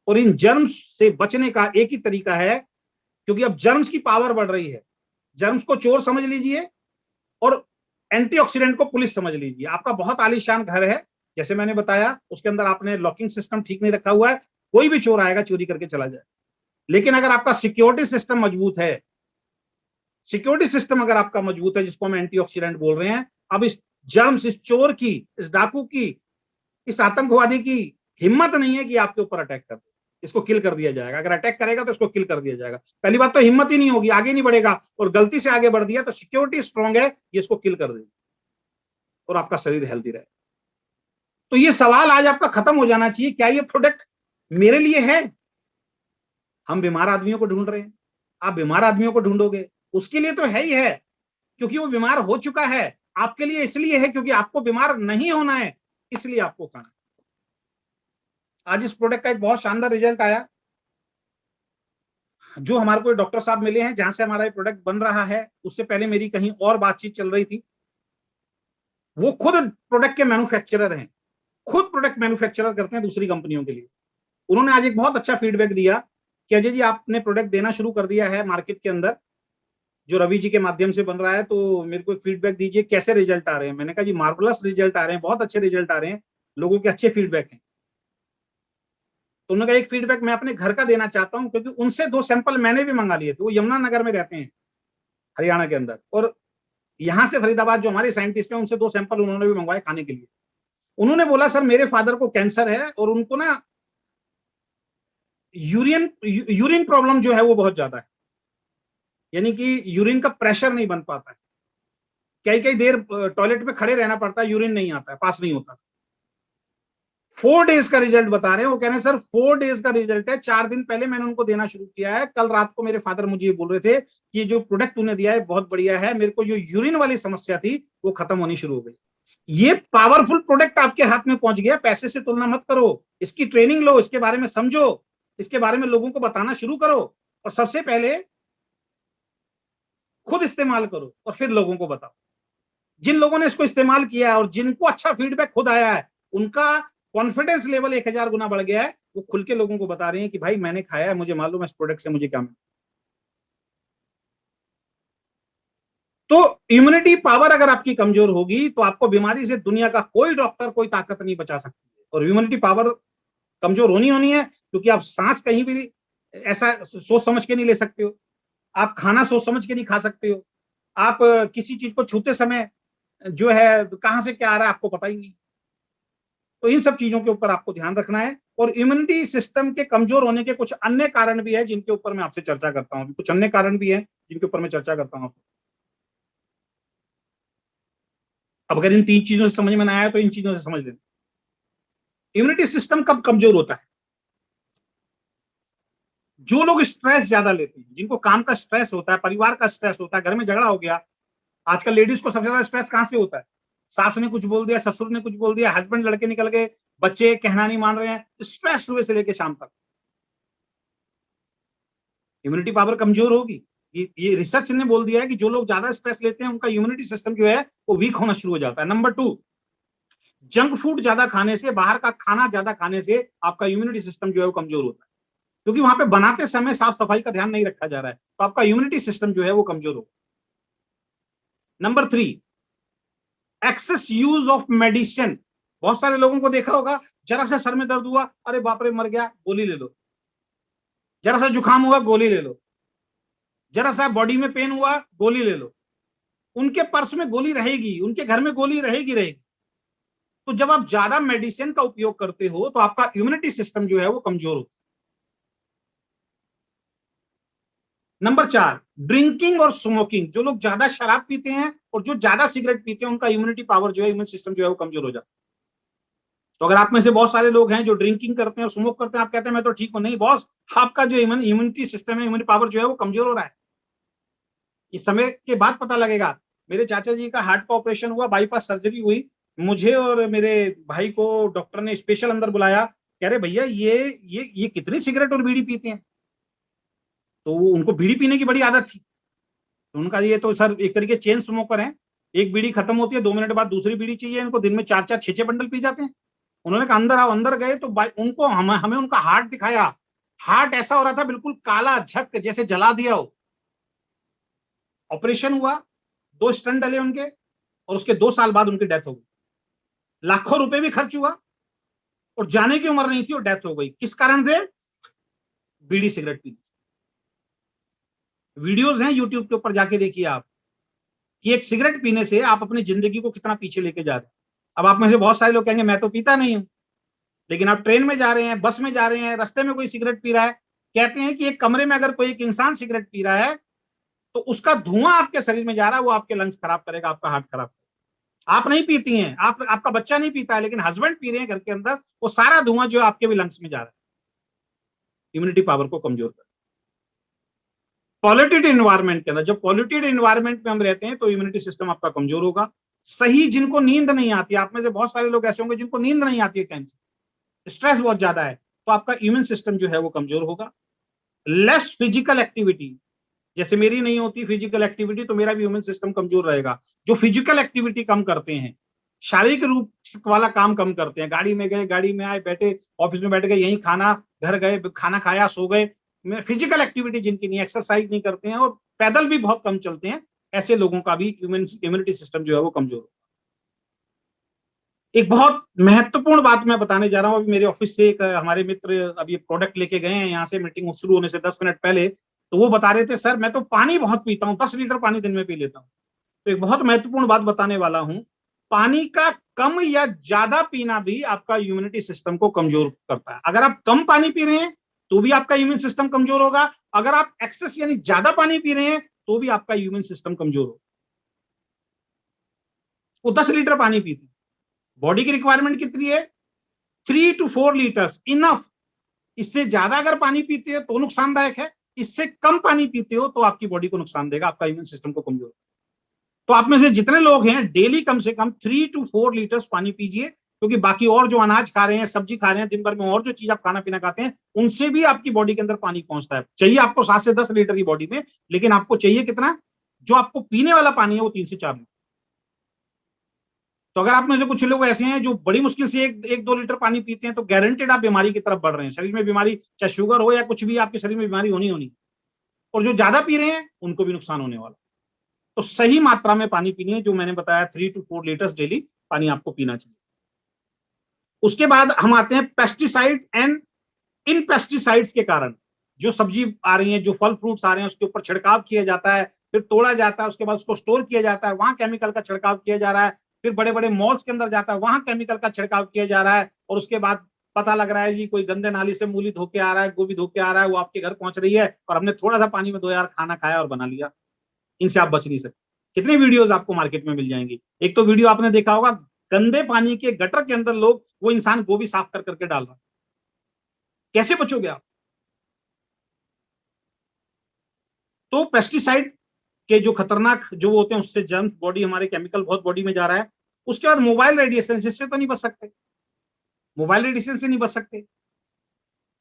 S2: और इन जर्म्स से बचने का एक ही तरीका है, क्योंकि अब जर्म्स की पावर बढ़ रही है। जर्म्स को चोर समझ लीजिए और एंटीऑक्सीडेंट को पुलिस समझ लीजिए। आपका बहुत आलीशान घर है, जैसे मैंने बताया, उसके अंदर आपने लॉकिंग सिस्टम ठीक नहीं रखा हुआ है, कोई भी चोर आएगा चोरी करके चला जाए। लेकिन अगर आपका सिक्योरिटी सिस्टम मजबूत है, सिक्योरिटी सिस्टम अगर आपका मजबूत है, जिसको हम एंटीऑक्सीडेंट बोल रहे हैं, अब इस जर्म्स, इस चोर की, इस डाकू की, इस आतंकवादी की हिम्मत नहीं है कि आपके ऊपर अटैक कर दे। इसको किल कर दिया जाएगा। अगर अटैक करेगा तो इसको किल कर दिया जाएगा। पहली बात तो हिम्मत ही नहीं होगी, आगे नहीं बढ़ेगा, और गलती से आगे बढ़ दिया तो सिक्योरिटी स्ट्रांग है, ये इसको किल कर देगी और आपका शरीर हेल्दी रहे। तो ये सवाल आज आपका खत्म हो जाना चाहिए, क्या ये प्रोडक्ट मेरे लिए है? हम बीमार आदमियों को ढूंढ रहे हैं, आप बीमार आदमियों को ढूंढोगे, उसके लिए तो है ही है, क्योंकि वो बीमार हो चुका है। आपके लिए इसलिए है क्योंकि आपको बीमार नहीं होना है, इसलिए आपको खाना। आज इस प्रोडक्ट का एक बहुत शानदार रिजल्ट आया। जो हमारे को डॉक्टर साहब मिले हैं, जहां से हमारा ये प्रोडक्ट बन रहा है, उससे पहले मेरी कहीं और बातचीत चल रही थी। वो खुद प्रोडक्ट के मैन्युफैक्चरर हैं, खुद प्रोडक्ट मैन्युफैक्चरर करते हैं दूसरी कंपनियों के लिए। उन्होंने आज एक बहुत अच्छा फीडबैक दिया कि अजय जी, आपने प्रोडक्ट देना शुरू कर दिया है मार्केट के अंदर, जो रवि जी के माध्यम से बन रहा है, तो मेरे को एक फीडबैक दीजिए, कैसे रिजल्ट आ रहे हैं। मैंने कहा जी, मार्वलस रिजल्ट आ रहे हैं, बहुत अच्छे रिजल्ट आ रहे हैं, लोगों के अच्छे फीडबैक हैं। तो उन्होंने कहा एक फीडबैक मैं अपने घर का देना चाहता हूं, क्योंकि उनसे 2 सैंपल मैंने भी मंगा लिए थे। वो यमुनानगर में रहते हैं, हरियाणा के अंदर, और यहां से फरीदाबाद जो हमारे साइंटिस्ट हैं, उनसे 2 सैंपल उन्होंने भी मंगवाए खाने के लिए। उन्होंने बोला, सर मेरे फादर को कैंसर है और उनको ना यूरिन प्रॉब्लम जो है वो बहुत ज्यादा है, यानी कि यूरिन का प्रेशर नहीं बन पाता है, कई कई देर टॉयलेट में खड़े रहना पड़ता है, यूरिन नहीं आता है, पास नहीं होता। 4 डेज का रिजल्ट बता रहे हैं वो, कह रहे हैं सर 4 डेज का रिजल्ट है, 4 दिन पहले मैंने उनको देना शुरू किया है। कल रात को मेरे फादर मुझे ये बोल रहे थे कि जो प्रोडक्ट तूने दिया है बहुत बढ़िया है, मेरे को जो यूरिन वाली समस्या थी वो खत्म होनी शुरू हो गई। ये पावरफुल प्रोडक्ट आपके हाथ में पहुंच गया, पैसे से तुलना मत करो, इसकी ट्रेनिंग लो, इसके बारे में समझो, इसके बारे में लोगों को बताना शुरू करो, और सबसे पहले खुद इस्तेमाल करो और फिर लोगों को बताओ। जिन लोगों ने इसको इस्तेमाल किया है और जिनको अच्छा फीडबैक खुद आया है, उनका कॉन्फिडेंस लेवल 1000 गुना बढ़ गया है। वो खुल के लोगों को बता रहे हैं कि भाई मैंने खाया है, मुझे मालूम है इस प्रोडक्ट से मुझे क्या मिला। तो इम्यूनिटी पावर अगर आपकी कमजोर होगी तो आपको बीमारी से दुनिया का कोई डॉक्टर, कोई ताकत नहीं बचा सकती है। और इम्यूनिटी पावर कमजोर होनी है, क्योंकि आप सांस कहीं भी ऐसा सोच समझ के नहीं ले सकते हो, आप खाना सोच समझ के नहीं खा सकते हो, आप किसी चीज को छूते समय जो है कहां से क्या आ रहा है आपको पता ही नहीं। तो इन सब चीजों के ऊपर आपको ध्यान रखना है। और इम्यूनिटी सिस्टम के कमजोर होने के कुछ अन्य कारण भी है, जिनके ऊपर मैं आपसे चर्चा करता हूं। कुछ अन्य कारण भी है जिनके ऊपर मैं चर्चा करता हूं। अब अगर इन 3 चीजों से समझ में ना आया तो इन चीजों से समझ लेना। इम्यूनिटी सिस्टम कब कमजोर होता है? जो लोग स्ट्रेस ज्यादा लेते हैं, जिनको काम का स्ट्रेस होता है, परिवार का स्ट्रेस होता है, घर में झगड़ा हो गया। आजकल लेडीज को सबसे ज्यादा स्ट्रेस कहां से होता है? सास ने कुछ बोल दिया, ससुर ने कुछ बोल दिया, हस्बैंड लड़के निकल गए, बच्चे कहना नहीं मान रहे हैं, स्ट्रेस सुबह से लेकर शाम तक, इम्यूनिटी पावर कमजोर होगी। ये रिसर्च ने बोल दिया है कि जो लोग ज्यादा स्ट्रेस लेते हैं उनका इम्यूनिटी सिस्टम जो है वो वीक होना शुरू हो जाता है। नंबर 2, जंक फूड ज्यादा खाने से, बाहर का खाना ज्यादा खाने से आपका इम्यूनिटी सिस्टम जो है वो कमजोर होता है, क्योंकि वहां पे बनाते समय साफ सफाई का ध्यान नहीं रखा जा रहा है, तो आपका इम्यूनिटी सिस्टम जो है वो कमजोर होगा। Number 3, excess use of medicine. बहुत सारे लोगों को देखा होगा, जरा सा सर में दर्द हुआ, अरे बाप रे मर गया, गोली ले लो। जरा सा जुकाम हुआ, गोली ले लो। जरा सा बॉडी में पेन हुआ, गोली ले लो। उनके पर्स में गोली रहेगी, उनके घर में गोली रहेगी। तो जब आप ज्यादा मेडिसिन का उपयोग करते हो तो आपका इम्यूनिटी सिस्टम जो है वो कमजोर होता है। नंबर 4, ड्रिंकिंग और स्मोकिंग। जो लोग ज्यादा शराब पीते हैं और जो ज्यादा सिगरेट पीते हैं उनका इम्यूनिटी पावर जो है, इम्यून सिस्टम जो है वो कमजोर हो जाता है। तो अगर आप में से बहुत सारे लोग हैं जो ड्रिंकिंग करते हैं और स्मोक करते हैं, आप कहते हैं मैं तो ठीक हूं, नहीं बॉस, आपका जो इम्यूनिटी सिस्टम है, इम्यूनिटी पावर जो है वो कमजोर हो रहा है। इस समय के बाद पता लगेगा। मेरे चाचा जी का हार्ट का ऑपरेशन हुआ, बाईपास सर्जरी हुई, मुझे और मेरे भाई को डॉक्टर ने स्पेशल अंदर बुलाया, कह रहे भैया ये कितनी सिगरेट और बीड़ी पीते हैं। तो उनको बीड़ी पीने की बड़ी आदत थी, तो उनका ये तो सर एक तरीके चेन स्मोकर है, एक बीड़ी खत्म होती है 2 मिनट बाद दूसरी बीड़ी चाहिए इनको, दिन में 4-4 6-6 बंडल पी जाते हैं। उन्होंने कहा अंदर आओ, अंदर गए तो उनको हमें उनका हार्ट दिखाया, हार्ट ऐसा हो रहा था बिल्कुल काला झक जैसे जला दिया हो। ऑपरेशन हुआ, 2 स्टंट डले उनके, और उसके 2 साल बाद उनकी डेथ हो गई। लाखों रुपए भी खर्च हुआ और जाने की उम्र नहीं थी और डेथ हो गई। किस कारण से? बीड़ी सिगरेट पी। वीडियोस हैं यूट्यूब के ऊपर, जाके देखिए आप कि एक सिगरेट पीने से आप अपनी जिंदगी को कितना पीछे लेके जा रहे हैं। अब आप में से बहुत सारे लोग कहेंगे मैं तो पीता नहीं हूं, लेकिन आप ट्रेन में जा रहे हैं, बस में जा रहे हैं, रास्ते में कोई सिगरेट पी रहा है, कहते हैं कि एक कमरे में अगर कोई एक इंसान सिगरेट पी रहा है तो उसका धुआं आपके शरीर में जा रहा है, वो आपके लंग्स खराब करेगा, आपका हार्ट खराब करेगा। आप नहीं पीती हैं, आपका बच्चा नहीं पीता है, लेकिन हस्बैंड पी रहे हैं घर के अंदर, वो सारा धुआं जो है आपके भी लंग्स में जा रहा है, इम्यूनिटी पावर को कमजोर कर। पॉल्यूटेड एनवायरमेंट के अंदर, जब पॉल्यूटेड एनवायरमेंट में हम रहते हैं तो इम्यूनिटी सिस्टम आपका कमजोर होगा। सही, जिनको नींद नहीं आती, आप में से बहुत सारे लोग ऐसे होंगे जिनको नींद नहीं आती है, टेंशन स्ट्रेस बहुत ज्यादा है, तो आपका इम्यून सिस्टम जो है वो कमजोर होगा। लेस फिजिकल एक्टिविटी, जैसे मेरी नहीं होती फिजिकल एक्टिविटी तो मेरा भी इम्यून सिस्टम कमजोर रहेगा। जो फिजिकल एक्टिविटी कम करते हैं, शारीरिक रूप वाला काम कम करते हैं, गाड़ी में गए, गाड़ी में आए, बैठे, ऑफिस में बैठ गए, यहीं खाना, घर गए, खाना खाया, सो गए, फिजिकल एक्टिविटी जिनकी नहीं, एक्सरसाइज नहीं करते हैं और पैदल भी बहुत कम चलते हैं, ऐसे लोगों का भी इम्यूनिटी सिस्टम जो है वो कमजोर हो। एक बहुत महत्वपूर्ण बात मैं बताने जा रहा हूं। अभी मेरे ऑफिस से एक हमारे मित्र अभी प्रोडक्ट लेके गए हैं, यहाँ से मीटिंग शुरू होने से 10 मिनट पहले, तो वो बता रहे थे सर मैं तो पानी बहुत पीता हूँ, 10 लीटर पानी दिन में पी लेता हूँ। तो एक बहुत महत्वपूर्ण बात बताने वाला हूं, पानी का कम या ज्यादा पीना भी आपका इम्यूनिटी सिस्टम को कमजोर करता है। अगर आप कम पानी पी रहे हैं तो भी आपका इम्यून सिस्टम कमजोर होगा, अगर आप एक्सेस यानी ज्यादा पानी पी रहे हैं तो भी आपका इम्यून सिस्टम कमजोर होगा। वो 10 लीटर पानी पीते, बॉडी की रिक्वायरमेंट कितनी है? 3 to 4 लीटर्स इनफ। इससे ज्यादा अगर पानी पीते हो तो नुकसानदायक है, इससे कम पानी पीते हो तो आपकी बॉडी को नुकसान देगा, आपका इम्यून सिस्टम को कमजोर। तो आप में से जितने लोग हैं डेली कम से कम 3 to 4 लीटर्स पानी पीजिए, क्योंकि बाकी और जो अनाज खा रहे हैं, सब्जी खा रहे हैं, दिन भर में और जो चीज आप खाना पीना खाते हैं, उनसे भी आपकी बॉडी के अंदर पानी पहुंचता है। चाहिए आपको 7 से 10 लीटर की बॉडी में, लेकिन आपको चाहिए कितना? जो आपको पीने वाला पानी है वो 3 से 4 लीटर। तो अगर आप में से कुछ लोग ऐसे हैं जो बड़ी मुश्किल से 1-2 लीटर पानी पीते हैं, तो गारंटेड आप बीमारी की तरफ बढ़ रहे हैं। शरीर में बीमारी, चाहे शुगर हो या कुछ भी, आपके शरीर में बीमारी होनी। और जो ज्यादा पी रहे हैं उनको भी नुकसान होने वाला। तो सही मात्रा में पानी पीनी है, जो मैंने बताया 3 to 4 लीटर्स डेली पानी आपको पीना चाहिए। उसके बाद हम आते हैं पेस्टिसाइड एंड इन पेस्टिसाइड्स के कारण जो सब्जी आ रही है, जो फल फ्रूट्स आ रहे हैं, उसके ऊपर छिड़काव किया जाता है, फिर तोड़ा जाता है, उसके बाद उसको स्टोर किया जाता है, वहां केमिकल का छिड़काव किया जा रहा है, फिर बड़े बड़े मॉल्स के अंदर जाता है, वहां केमिकल का छिड़काव किया जा रहा है, और उसके बाद पता लग रहा है जी कोई गंदे नाली से मूली धो के आ रहा है, गोभी धो के आ रहा है, वो आपके घर पहुंच रही है और हमने थोड़ा सा पानी में 2 यार खाना खाया और बना लिया। इनसे आप बच नहीं सकते। कितनी वीडियोस आपको मार्केट में मिल जाएंगी। एक तो वीडियो आपने देखा होगा, गंदे पानी के गटर के अंदर लोग, वो इंसान गोभी साफ कर करके डाल रहा, कैसे बचोगे आप? तो पेस्टिसाइड के जो खतरनाक जो होते हैं, उससे जर्म्स, बॉडी हमारे केमिकल बहुत बॉडी में जा रहा है। उसके बाद मोबाइल रेडिएशन, इससे तो नहीं बच सकते। मोबाइल रेडिएशन से नहीं बच सकते।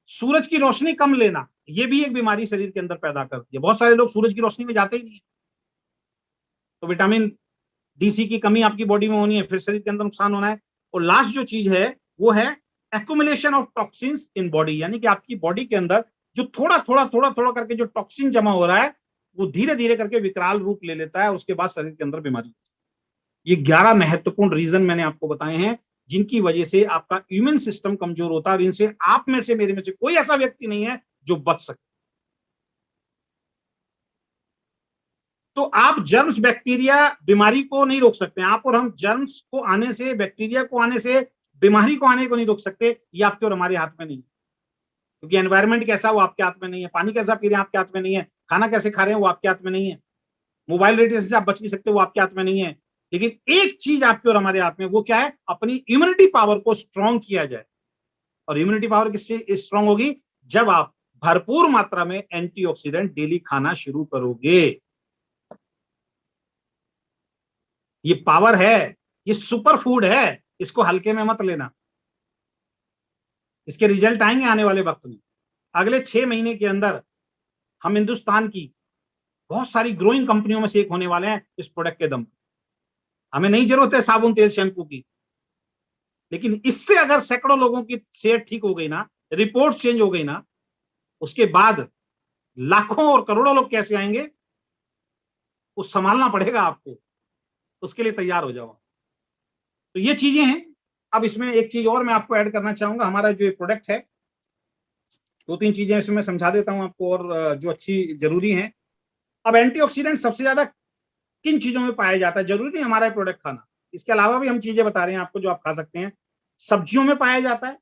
S2: सूरज की रोशनी कम लेना, ये भी एक बीमारी शरीर के अंदर पैदा करती है। बहुत सारे लोग सूरज की रोशनी में जाते ही नहीं है, तो विटामिन डी सी की कमी आपकी बॉडी में होनी है, फिर शरीर के अंदर नुकसान होना है। और लास्ट जो चीज है वो है accumulation of toxins in body, यानी कि आपकी बॉडी के अंदर जो थोड़ा थोड़ा थोड़ा थोड़ा करके जो टॉक्सिन जमा हो रहा है वो धीरे धीरे करके विकराल रूप ले लेता है, उसके बाद शरीर के अंदर बीमारी। ये 11 महत्वपूर्ण रीजन मैंने आपको बताए हैं जिनकी वजह से आपका इम्यून सिस्टम कमजोर होता है, और इनसे आप में से, मेरे में से कोई ऐसा व्यक्ति नहीं है जो बच सके। तो आप जर्म्स बैक्टीरिया बीमारी को नहीं रोक सकते। आप और हम जर्म्स को आने से, बैक्टीरिया को आने से, बीमारी को आने को नहीं रोक सकते। ये आपके और हमारे हाथ में नहीं है, क्योंकि एनवायरनमेंट कैसा वो आपके हाथ में नहीं है, पानी कैसा पी रहे हैं आपके हाथ में नहीं है, खाना कैसे खा रहे हैं वो आपके हाथ में नहीं है, मोबाइल रेडिएशन से आप बच नहीं सकते वो आपके हाथ में नहीं है। लेकिन एक चीज आपके और हमारे हाथ में, वो क्या है? अपनी इम्यूनिटी पावर को स्ट्रॉन्ग किया जाए। और इम्यूनिटी पावर किससे स्ट्रॉन्ग होगी? जब आप भरपूर मात्रा में एंटीऑक्सीडेंट डेली खाना शुरू करोगे। ये पावर है, ये सुपर फूड है, इसको हल्के में मत लेना। इसके रिजल्ट आएंगे आने वाले वक्त में। अगले 6 महीने के अंदर हम हिंदुस्तान की बहुत सारी ग्रोइंग कंपनियों में से एक होने वाले हैं इस प्रोडक्ट के दम पे। हमें नहीं जरूरत है साबुन, तेल, शैम्पू की, लेकिन इससे अगर सैकड़ों लोगों की सेहत ठीक हो गई ना, रिपोर्ट चेंज हो गई ना, उसके बाद लाखों और करोड़ों लोग कैसे आएंगे वो संभालना पड़ेगा आपको। उसके लिए तैयार हो जाओ। तो ये चीजें हैं। अब इसमें एक चीज और मैं आपको ऐड करना चाहूंगा। हमारा जो ये प्रोडक्ट है, 2-3 चीजें इसमें मैं समझा देता हूं आपको, और जो अच्छी जरूरी है। अब एंटीऑक्सीडेंट सबसे ज्यादा किन चीजों में पाया जाता है? जरूरी नहीं हमारा प्रोडक्ट खाना, इसके अलावा भी हम चीजें बता रहे हैं आपको जो आप खा सकते हैं। सब्जियों में पाया जाता है,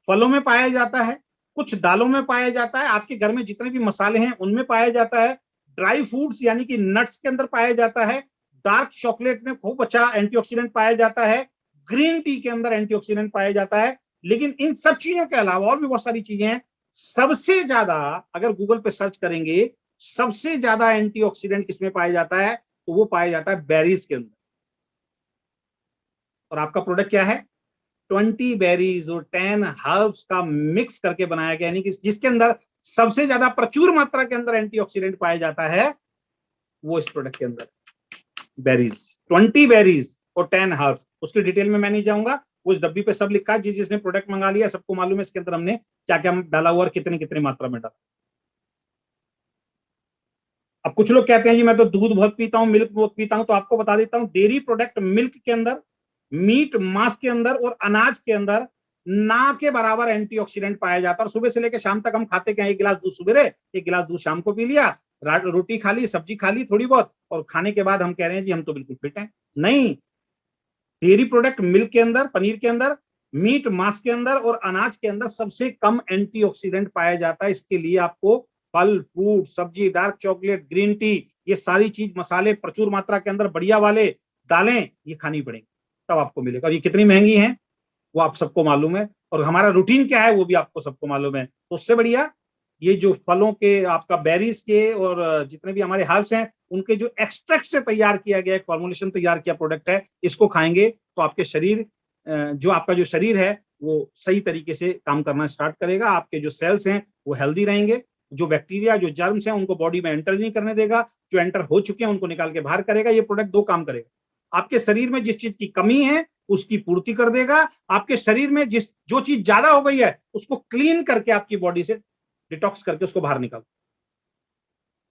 S2: फलों में पाया जाता है, कुछ दालों में पाया जाता है, आपके घर में जितने भी मसाले हैं उनमें पाया जाता है, ड्राई फ्रूट्स यानी कि नट्स के अंदर पाया जाता है, डार्क चॉकलेट में खूब अच्छा एंटीऑक्सीडेंट पाया जाता है, ग्रीन टी के अंदर एंटीऑक्सीडेंट पाया जाता है। लेकिन इन सब चीजों के अलावा और भी बहुत सारी चीजें हैं। सबसे ज्यादा अगर गूगल पे सर्च करेंगे, सबसे ज्यादा एंटीऑक्सीडेंट किसमें पाया जाता है? तो वो पाया जाता है बेरीज के अंदर। और आपका प्रोडक्ट क्या है? 20 बेरीज और 10 हर्ब्स का मिक्स करके बनाया गया, यानी कि जिसके अंदर सबसे ज्यादा प्रचुर मात्रा के अंदर एंटीऑक्सीडेंट पाया जाता है वो इस प्रोडक्ट के अंदर बेरीज, 20 बेरीज और 10 हर्ब्स। उसकी डिटेल में मैं नहीं जाऊंगा, उस डब्बी पे सब लिखा है। जिसने प्रोडक्ट मंगा लिया सबको मालूम है इसके अंदर हमने क्या क्या डाला हुआ और कितनी कितनी मात्रा में डाला। अब कुछ लोग कहते हैं जी मैं तो दूध बहुत पीता हूं, मिल्क बहुत पीता हूं, तो आपको बता देता हूं डेयरी प्रोडक्ट मिल्क के अंदर, मीट मांस के अंदर और अनाज के अंदर ना के बराबर एंटीऑक्सीडेंट पाया जाता है। और सुबह से लेकर शाम तक हम खाते क्या? 1 गिलास दूध सुबह, 1 गिलास दूध शाम को पी लिया, रोटी खा ली, सब्जी खा ली थोड़ी बहुत, और खाने के बाद हम कह रहे हैं जी हम तो बिल्कुल फिट हैं। नहीं, डेयरी प्रोडक्ट मिल्क के अंदर, पनीर के अंदर, मीट मांस के अंदर और अनाज के अंदर सबसे कम एंटीऑक्सीडेंट पाया जाता है। इसके लिए आपको फल, फ्रूट, सब्जी, डार्क चॉकलेट, ग्रीन टी, ये सारी चीज, मसाले प्रचुर मात्रा के अंदर, बढ़िया वाले, दालें, ये खानी पड़ेंगी, तब आपको मिलेगा। और ये कितनी महंगी है वो आप सबको मालूम है, और हमारा रूटीन क्या है वो भी आपको सबको मालूम है। तो उससे बढ़िया ये जो फलों के, आपका बेरीज के और जितने भी हमारे हर्ब्स हैं उनके जो एक्सट्रैक्ट से तैयार किया गया, एक फॉर्मुलेशन तैयार किया प्रोडक्ट है, इसको खाएंगे तो आपके शरीर, जो आपका जो शरीर है वो सही तरीके से काम करना स्टार्ट करेगा। आपके जो सेल्स हैं वो हेल्दी रहेंगे, जो बैक्टीरिया, जो जर्म्स हैं उनको बॉडी में एंटर नहीं करने देगा, जो एंटर हो चुके हैं उनको निकाल के बाहर करेगा। ये प्रोडक्ट 2 काम करेगा। आपके शरीर में जिस चीज की कमी है उसकी पूर्ति कर देगा, आपके शरीर में जो चीज ज्यादा हो गई है उसको क्लीन करके आपकी बॉडी से डिटॉक्स करके उसको बाहर निकाल।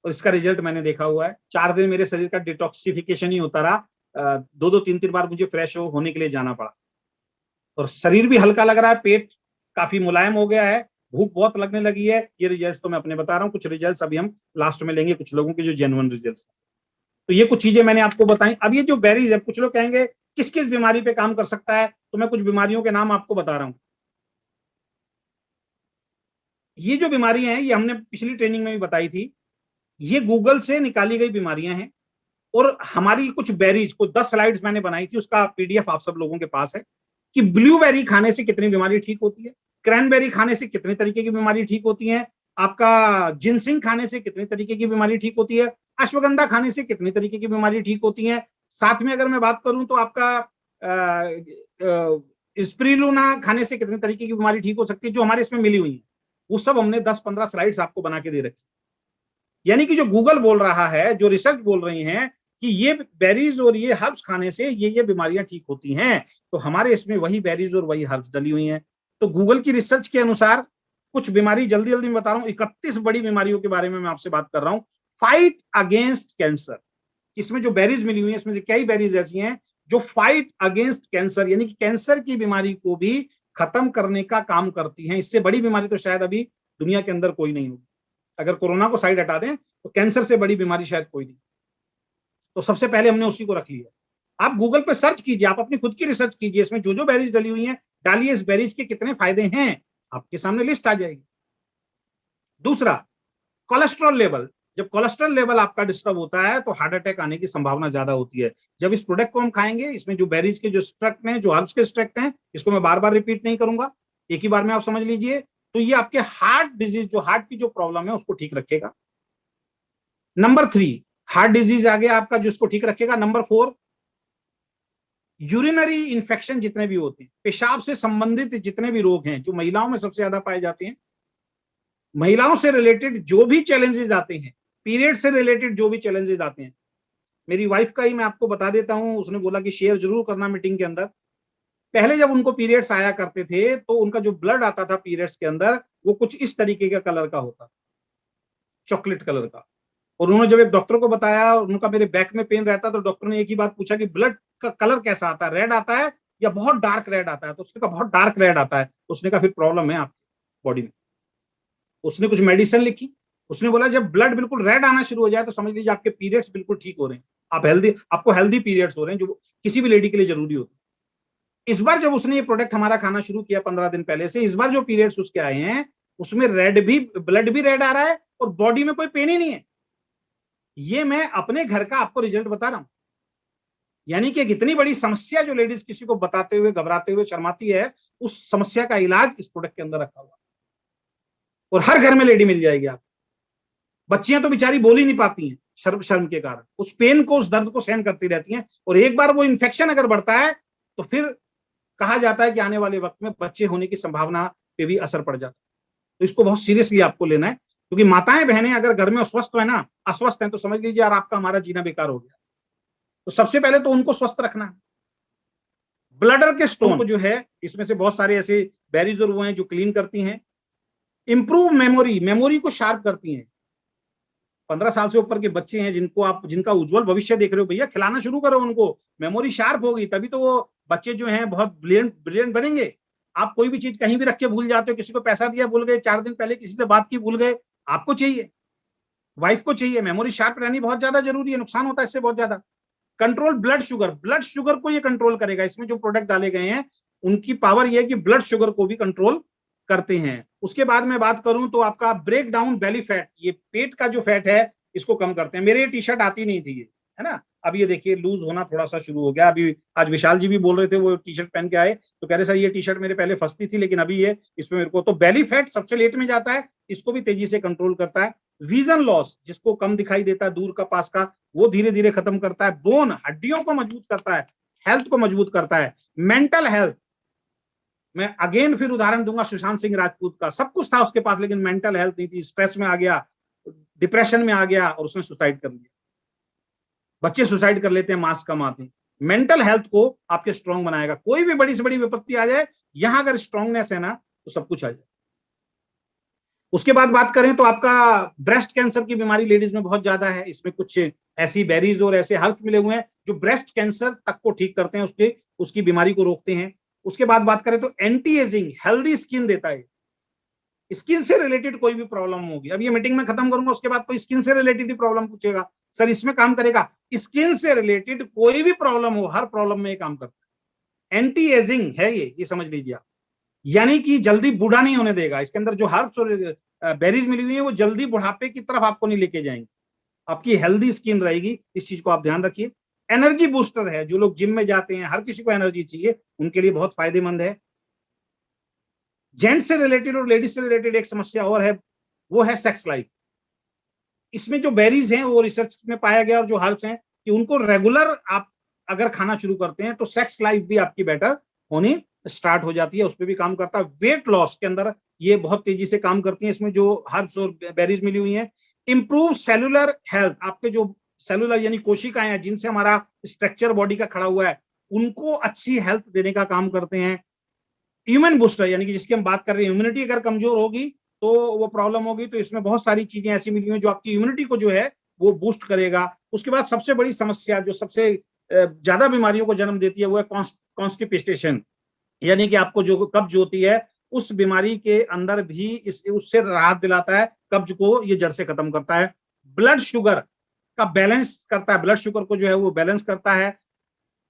S2: और इसका रिजल्ट मैंने देखा हुआ है। 4 दिन मेरे शरीर का डिटॉक्सिफिकेशन ही होता रहा। 2-2 3-3 बार मुझे फ्रेश होने के लिए जाना पड़ा, और शरीर भी हल्का लग रहा है, पेट काफी मुलायम हो गया है, भूख बहुत लगने लगी है। ये रिजल्ट्स तो मैं अपने बता रहा हूँ, कुछ रिजल्ट्स अभी हम लास्ट में लेंगे, कुछ लोगों के जो जेन्युइन रिजल्ट्स। तो ये कुछ चीजें मैंने आपको बताई। अब ये जो बेरीज है, कुछ लोग कहेंगे किस किस बीमारी पे काम कर सकता है, तो मैं कुछ बीमारियों के नाम आपको बता रहा हूं। ये जो बीमारियां हैं ये हमने पिछली ट्रेनिंग में भी बताई थी, ये गूगल से निकाली गई बीमारियां हैं। और हमारी कुछ बेरीज को 10 स्लाइड्स मैंने बनाई थी, उसका पीडीएफ आप सब लोगों के पास है, कि ब्लूबेरी खाने से कितनी बीमारी ठीक होती है, क्रैनबेरी खाने से कितने तरीके की बीमारी ठीक होती है, आपका जिनसिंग खाने से कितने तरीके की बीमारी ठीक होती है, अश्वगंधा खाने से कितनी तरीके की बीमारी ठीक होती है। साथ में अगर मैं बात करूं तो आपका स्पिरुलिना खाने से कितने तरीके की बीमारी ठीक हो सकती है, जो हमारे इसमें मिली हुई है, वो सब हमने 10-15 स्लाइड्स आपको बना के दे रखी। यानी कि जो गूगल बोल रहा है, जो रिसर्च बोल रही हैं कि ये बेरीज और ये हर्ब्स खाने से ये बीमारियां ठीक होती हैं, तो हमारे इसमें वही बेरीज और वही हर्ब्स डली हुई हैं। तो गूगल की रिसर्च के अनुसार कुछ बीमारी जल्दी जल्दी मैं बता रहा हूं, 31 बड़ी बीमारियों के बारे में मैं आपसे बात कर रहा हूं। फाइट अगेंस्ट कैंसर, इसमें जो बेरीज मिली हुई है, इसमें से कई बेरीज ऐसी हैं जो फाइट अगेंस्ट कैंसर, यानी कि कैंसर की बीमारी को भी खत्म करने का काम करती हैं। इससे बड़ी बीमारी तो शायद अभी दुनिया के अंदर कोई नहीं होगी। अगर कोरोना को साइड हटा दें तो कैंसर से बड़ी बीमारी शायद कोई नहीं। तो सबसे पहले हमने उसी को रख लिया। आप गूगल पे सर्च कीजिए, आप अपनी खुद की रिसर्च कीजिए, इसमें जो जो बेरीज डली हुई हैं डालिए, इस बेरीज के कितने फायदे हैं आपके सामने लिस्ट आ जाएगी। दूसरा, कोलेस्ट्रॉल लेवल। जब कोलेस्ट्रॉल लेवल आपका डिस्टर्ब होता है तो हार्ट अटैक आने की संभावना ज्यादा होती है। जब इस प्रोडक्ट को हम खाएंगे, इसमें जो बेरीज के जो एक्सट्रैक्ट हैं, जो हर्ब्स के एक्सट्रैक्ट हैं, इसको मैं बार बार रिपीट नहीं करूंगा, एक ही बार में आप समझ लीजिए। तो ये आपके हार्ट डिजीज, जो हार्ट की जो प्रॉब्लम है उसको ठीक रखेगा। नंबर 3, हार्ट डिजीज आ गया आपका, जिसको ठीक रखेगा। नंबर 4, यूरिनरी इंफेक्शन जितने भी होते हैं, पेशाब से संबंधित जितने भी रोग हैं, जो महिलाओं में सबसे ज्यादा पाए जाते हैं, महिलाओं से रिलेटेड जो भी चैलेंजेस आते हैं, पीरियड से रिलेटेड जो भी चैलेंजेस आते हैं, मेरी वाइफ का ही मैं आपको बता देता हूं, उसने बोला कि शेयर जरूर करना मीटिंग के अंदर। पहले जब उनको पीरियड्स आया करते थे तो उनका जो ब्लड आता था पीरियड्स के अंदर, वो कुछ इस तरीके का कलर का होता, चॉकलेट कलर का। और उन्होंने जब एक डॉक्टर को बताया, उनका मेरे बैक में पेन रहता, तो डॉक्टर ने एक ही बात पूछा कि ब्लड का कलर कैसा आता है, रेड आता है या बहुत डार्क रेड आता है? तो उसने कहा बहुत डार्क रेड आता है। तो उसने कहा फिर प्रॉब्लम है आपकी बॉडी में। उसने कुछ मेडिसिन लिखी। उसने बोला जब ब्लड बिल्कुल रेड आना शुरू हो जाए तो समझ लीजिए आपके पीरियड्स बिल्कुल ठीक हो रहे हैं, आप हेल्दी, आपको हेल्दी पीरियड्स हो रहे हैं, जो किसी भी लेडी के लिए जरूरी होता है। इस बार जब उसने ये प्रोडक्ट हमारा खाना शुरू किया 15 दिन पहले से, इस बार जो पीरियड्स उसके आए हैं, उसमें रेड भी, ब्लड भी रेड आ रहा है और बॉडी में कोई पेन ही नहीं है। ये मैं अपने घर का आपको रिजल्ट बता रहा हूं। यानी कि एक इतनी बड़ी समस्या जो लेडीज किसी को बताते हुए, घबराते हुए, शर्माती है, उस समस्या का इलाज इस प्रोडक्ट के अंदर रखा हुआ। और हर घर में लेडी मिल जाएगी आपको। बच्चियां तो बेचारी बोल ही नहीं पाती हैं शर्म शर्म के कारण, उस पेन को, उस दर्द को सहन करती रहती हैं। और एक बार वो इन्फेक्शन अगर बढ़ता है तो फिर कहा जाता है कि आने वाले वक्त में बच्चे होने की संभावना पे भी असर पड़ जाता है। तो इसको बहुत सीरियसली आपको लेना है, क्योंकि माताएं बहनें अगर घर में अस्वस्थ है ना, अस्वस्थ है, तो समझ लीजिए यार आपका हमारा जीना बेकार हो गया। तो सबसे पहले तो उनको स्वस्थ रखना है। ब्लडर के स्टोन को जो है, इसमें से बहुत सारे ऐसे बेरीज और वो हैं जो क्लीन करती हैं। इंप्रूव मेमोरी, मेमोरी को शार्प करती हैं। 15 साल से ऊपर के बच्चे हैं जिनको आप, जिनका उज्जवल भविष्य देख रहे हो, भैया खिलाना शुरू करो उनको, मेमोरी शार्प होगी तभी तो वो बच्चे जो हैं बहुत ब्रिलियंट ब्रिलियंट बनेंगे। आप कोई भी चीज कहीं भी रख के भूल जाते हो, किसी को पैसा दिया भूल गए, 4 दिन पहले किसी से बात की भूल गए, आपको चाहिए, वाइफ को चाहिए, मेमोरी शार्प रहनी बहुत ज्यादा जरूरी है, नुकसान होता है इससे बहुत ज्यादा। Control blood sugar, blood sugar को ये कंट्रोल करेगा। इसमें जो प्रोडक्ट डाले गए हैं उनकी पावर ये है कि ब्लड शुगर को भी कंट्रोल करते हैं। उसके बाद मैं बात करूं तो आपका ब्रेक डाउन बेली फैट, ये पेट का जो फैट है इसको कम करते हैं। मेरे ये टी शर्ट आती नहीं थी ये, है ना, अब ये देखिए लूज होना थोड़ा सा शुरू हो गया। अभी आज विशाल जी भी बोल रहे थे, वो टी शर्ट पहन के आए तो कह रहे सर ये टी शर्ट मेरे पहले फंसती थी लेकिन अभी ये, इसमें मेरे को, तो बेली फैट सबसे लेट में जाता है, इसको भी तेजी से कंट्रोल करता है। विजन लॉस, जिसको कम दिखाई देता है दूर का पास का, वो धीरे धीरे खत्म करता है। बोन, हड्डियों को मजबूत करता है, हेल्थ को मजबूत करता है। मेंटल हेल्थ, मैं अगेन फिर उदाहरण दूंगा सुशांत सिंह राजपूत का, सब कुछ था उसके पास लेकिन मेंटल हेल्थ नहीं थी, स्ट्रेस में आ गया, डिप्रेशन में आ गया और उसने सुसाइड कर लिया। बच्चे सुसाइड कर लेते हैं मास्क कम आते हैं। मेंटल हेल्थ को आपके स्ट्रांग बनाएगा। कोई भी बड़ी से बड़ी विपत्ति आ जाए, यहां अगर स्ट्रांगनेस है ना तो सब कुछ आ जाए। उसके बाद बात करें तो आपका ब्रेस्ट कैंसर की बीमारी लेडीज में बहुत ज्यादा है। इसमें कुछ ऐसी बेरीज और ऐसे हर्ब्स मिले हुए हैं जो ब्रेस्ट कैंसर तक को ठीक करते हैं, उसकी बीमारी को रोकते हैं। उसके बाद बात करें तो एंटी एजिंग, हेल्दी स्किन देता है। स्किन से रिलेटेड कोई भी प्रॉब्लम होगी, अब ये मीटिंग में खत्म करूंगा, उसके बाद कोई स्किन से रिलेटेड ही प्रॉब्लम पूछेगा, सर इसमें काम करेगा। स्किन से रिलेटेड कोई भी प्रॉब्लम हो, हर प्रॉब्लम में ये काम करता है। एंटी एजिंग है ये समझ लीजिए आप, यानी कि जल्दी बूढ़ा नहीं होने देगा। इसके अंदर जो हर्ब्स और बेरीज मिली हुई है वो जल्दी बुढ़ापे की तरफ आपको नहीं लेके जाएंगे, आपकी हेल्दी स्किन रहेगी। इस चीज को आप ध्यान रखिए। एनर्जी बूस्टर है, जो लोग जिम में जाते हैं, हर किसी को एनर्जी चाहिए, उनके लिए बहुत फायदेमंद है। जेंट्स से रिलेटेड और लेडीज से रिलेटेड एक समस्या और है, वो है सेक्स लाइफ। इसमें जो बेरीज हैं वो रिसर्च में पाया गया और जो हर्ब्स हैं कि उनको रेगुलर आप अगर खाना शुरू करते हैं तो सेक्स लाइफ भी आपकी बेटर होने स्टार्ट हो जाती है, उस पर भी काम करता है। वेट लॉस के अंदर ये बहुत तेजी से काम करती है, इसमें जो हर्ब्स और बेरीज मिली हुई हैं। इंप्रूव सेलुलर हेल्थ, आपके जो सेलुलर यानी कोशिकाएं हैं जिनसे हमारा स्ट्रक्चर बॉडी का खड़ा हुआ है, उनको अच्छी हेल्थ देने का काम करते हैं। इम्यून बूस्टर यानी कि जिसकी हम बात कर रहे हैं, इम्यूनिटी अगर कमजोर होगी तो वो प्रॉब्लम होगी, तो इसमें बहुत सारी चीजें ऐसी मिली हुई जो आपकी इम्यूनिटी को जो है वो बूस्ट करेगा। उसके बाद सबसे बड़ी समस्या जो सबसे ज्यादा बीमारियों को जन्म देती है वो है कॉन्स्टिपेशन, यानी कि आपको जो कब्ज होती है, उस बीमारी के अंदर भी उससे राहत दिलाता है, कब्ज को ये जड़ से खत्म करता है। ब्लड शुगर का बैलेंस करता है, ब्लड शुगर को जो है वो बैलेंस करता है।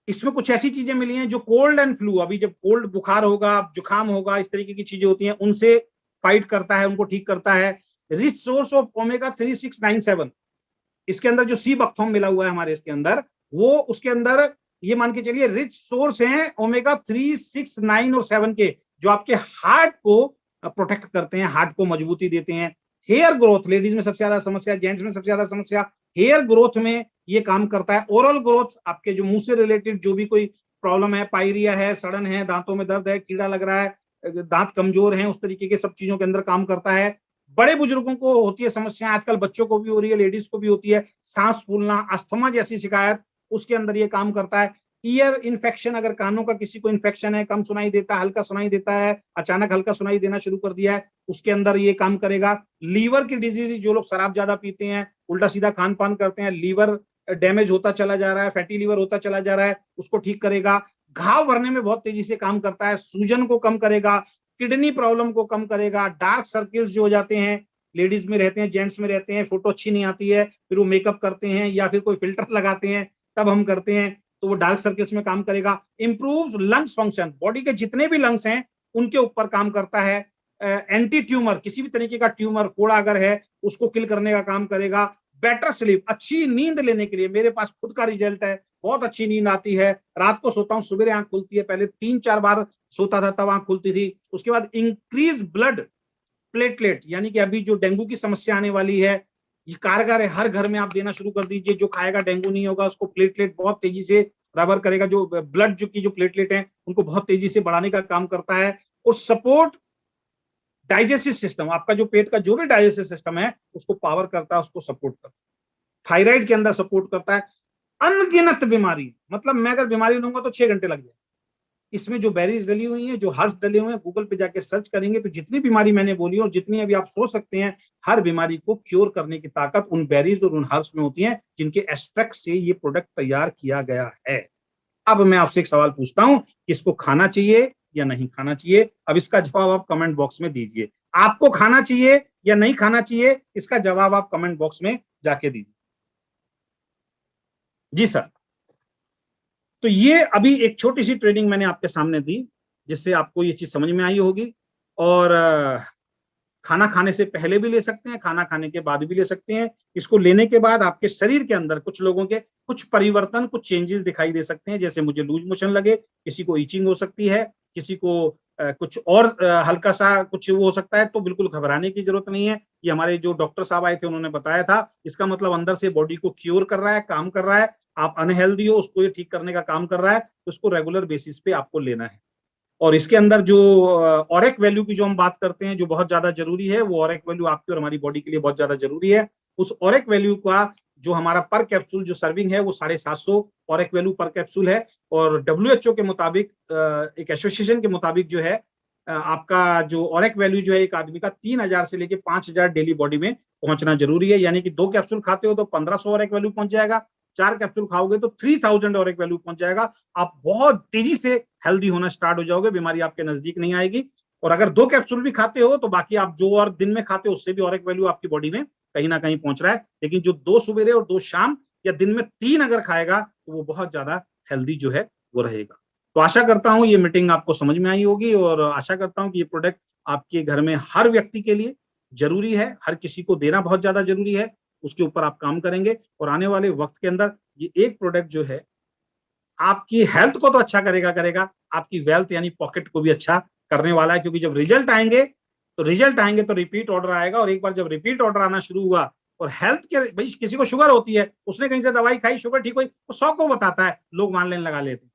S2: इसमें कुछ ऐसी चीजें मिली हैं जो कोल्ड एंड फ्लू, अभी जब कोल्ड बुखार होगा, जुकाम होगा, इस तरीके की चीजें होती हैं, उनसे फाइट करता है, उनको ठीक करता है। रिच सोर्स ऑफ ओमेगा 3697, इसके अंदर जो सी बकथॉर्म मिला हुआ है हमारे इसके अंदर, वो उसके अंदर ये मान के चलिए रिच सोर्स हैं ओमेगा 3, 6, 9 और 7 के, जो आपके हार्ट को प्रोटेक्ट करते हैं, हार्ट को मजबूती देते हैं। हेयर ग्रोथ, लेडीज में सबसे ज्यादा समस्या, जेंट्स में सबसे ज्यादा समस्या हेयर ग्रोथ में ये काम करता है। ओरल ग्रोथ, आपके जो मुंह से रिलेटेड जो भी कोई प्रॉब्लम है, पायरिया है, सड़न है, दांतों में दर्द है, कीड़ा लग रहा है, दांत कमजोर हैं, उस तरीके के सब चीजों के अंदर काम करता है। बड़े बुजुर्गों को होती है समस्या, आजकल बच्चों को भी हो रही है, लेडीज को भी होती है, सांस फूलना, अस्थमा जैसी शिकायत, उसके अंदर ये काम करता है। ईयर इन्फेक्शन, अगर कानों का किसी को इन्फेक्शन है, कम सुनाई देता है, हल्का सुनाई देता है, अचानक हल्का सुनाई देना शुरू कर दिया है, उसके अंदर ये काम करेगा। लीवर की डिजीज, जो लोग शराब ज्यादा पीते हैं, उल्टा सीधा खान पान करते हैं, लीवर डैमेज होता चला जा रहा है, फैटी लीवर होता चला जा रहा है, उसको ठीक करेगा। घाव भरने में बहुत तेजी से काम करता है, सूजन को कम करेगा, किडनी प्रॉब्लम को कम करेगा। डार्क सर्किल्स जो हो जाते हैं, लेडीज में रहते हैं, जेंट्स में रहते हैं, फोटो अच्छी नहीं आती है, फिर वो मेकअप करते हैं या फिर कोई फिल्टर लगाते हैं, तब हम करते हैं, तो वो डार्क सर्किल्स में काम करेगा। इंप्रूव लंग्स फंक्शन, बॉडी के जितने भी लंग्स हैं उनके ऊपर काम करता है। एंटी ट्यूमर, किसी भी तरीके का ट्यूमर कोड़ा अगर है उसको किल करने का काम करेगा। बेटर स्लीप, अच्छी नींद लेने के लिए, मेरे पास खुद का रिजल्ट है, बहुत अच्छी नींद आती है, रात को सोता हूं, सुबह आंख खुलती है, पहले 3-4 बार सोता था तब आंख खुलती थी। उसके बाद इंक्रीज ब्लड प्लेटलेट, यानी कि अभी जो डेंगू की समस्या आने वाली है, ये कारगर है, हर घर में आप देना शुरू कर दीजिए, जो खाएगा डेंगू नहीं होगा उसको, प्लेटलेट बहुत तेजी से बराबर करेगा, जो ब्लड जो प्लेटलेट है उनको बहुत तेजी से बढ़ाने का काम करता है। और सपोर्ट डाइजेस्टिव सिस्टम, आपका जो पेट का जो भी डाइजेस्टिव सिस्टम है उसको पावर करता है, उसको सपोर्ट करता है। थायराइड के अंदर सपोर्ट करता है। अनगिनत बीमारी, मतलब मैं अगर बीमारी लूंगा तो 6 घंटे लग जाए। इसमें जो बेरीज डली हुई हैं, जो हर्ब्स डले हुए हैं, गूगल पे जाके सर्च करेंगे तो जितनी बीमारी मैंने बोली और जितनी अभी आप सोच सकते हैं, हर बीमारी को क्योर करने की ताकत उन बेरीज और उन हर्ब्स में होती है, जिनके एक्सट्रैक्ट से ये प्रोडक्ट तैयार किया गया है। अब मैं आपसे एक सवाल पूछता हूं कि इसको खाना चाहिए या नहीं खाना चाहिए। अब इसका जवाब आप कमेंट बॉक्स में दीजिए। आपको खाना चाहिए या नहीं खाना चाहिए, इसका जवाब आप कमेंट बॉक्स में जाके दीजिए। जी सर। तो ये अभी एक छोटी सी ट्रेनिंग मैंने आपके सामने दी, जिससे आपको ये चीज समझ में आई होगी। और खाना खाने से पहले भी ले सकते हैं, खाना खाने के बाद भी ले सकते हैं। इसको लेने के बाद आपके शरीर के अंदर कुछ लोगों के कुछ परिवर्तन, कुछ चेंजेस दिखाई दे सकते हैं, जैसे मुझे लूज मोशन लगे, किसी को ईचिंग हो सकती है, किसी को कुछ और हल्का सा कुछ वो हो सकता है। तो बिल्कुल घबराने की जरूरत नहीं है, ये हमारे जो डॉक्टर साहब आए थे उन्होंने बताया था। इसका मतलब अंदर से बॉडी को क्योर कर रहा है, काम कर रहा है। आप अनहेल्दी हो, उसको ये ठीक करने का काम कर रहा है, तो उसको रेगुलर बेसिस पे आपको लेना है। और इसके अंदर जो ऑरेक वैल्यू की जो हम बात करते हैं, जो बहुत ज्यादा जरूरी है, वो ऑरेक वैल्यू आपकी और हमारी बॉडी के लिए बहुत ज्यादा जरूरी है। उस ऑरेक वैल्यू का जो हमारा पर कैप्सूल जो सर्विंग है वो 750 ऑरेक वैल्यू पर कैप्सूल है। और डब्ल्यूएचओ के मुताबिक, एक एसोसिएशन के मुताबिक जो है, आपका जो ऑरेक वैल्यू जो है एक आदमी का 3000 से लेके 5000 डेली बॉडी में पहुंचना जरूरी है। यानी कि 2 कैप्सूल खाते हो तो 1500 ऑरेक वैल्यू पहुंच जाएगा, 4 कैप्सूल खाओगे तो 3000 ऑरेक वैल्यू पहुंच जाएगा। आप बहुत तेजी से हेल्दी होना स्टार्ट हो जाओगे, बीमारी आपके नजदीक नहीं आएगी। और अगर 2 कैप्सूल भी खाते हो तो बाकी आप जो और दिन में खाते हो उससे भी ऑरेक वैल्यू आपकी बॉडी में कहीं ना कहीं पहुंच रहा है। लेकिन जो 2 सवेरे और 2 शाम या दिन में 3 अगर खाएगा तो वो बहुत ज्यादा हेल्दी जो है वो रहेगा। तो आशा करता हूं ये मीटिंग आपको समझ में आई होगी, और आशा करता हूं कि ये प्रोडक्ट आपके घर में हर व्यक्ति के लिए जरूरी है, हर किसी को देना बहुत ज्यादा जरूरी है। उसके ऊपर आप काम करेंगे और आने वाले वक्त के अंदर ये एक प्रोडक्ट जो है आपकी हेल्थ को तो अच्छा करेगा, आपकी वेल्थ यानी पॉकेट को भी अच्छा करने वाला है। क्योंकि जब रिजल्ट आएंगे तो रिपीट ऑर्डर आएगा, और एक बार जब रिपीट ऑर्डर आना शुरू हुआ, और हेल्थ के भाई किसी को शुगर होती है, उसने कहीं से दवाई खाई, शुगर ठीक हुई, तो 100 को बताता है, लोग ऑनलाइन लगा लेते हैं।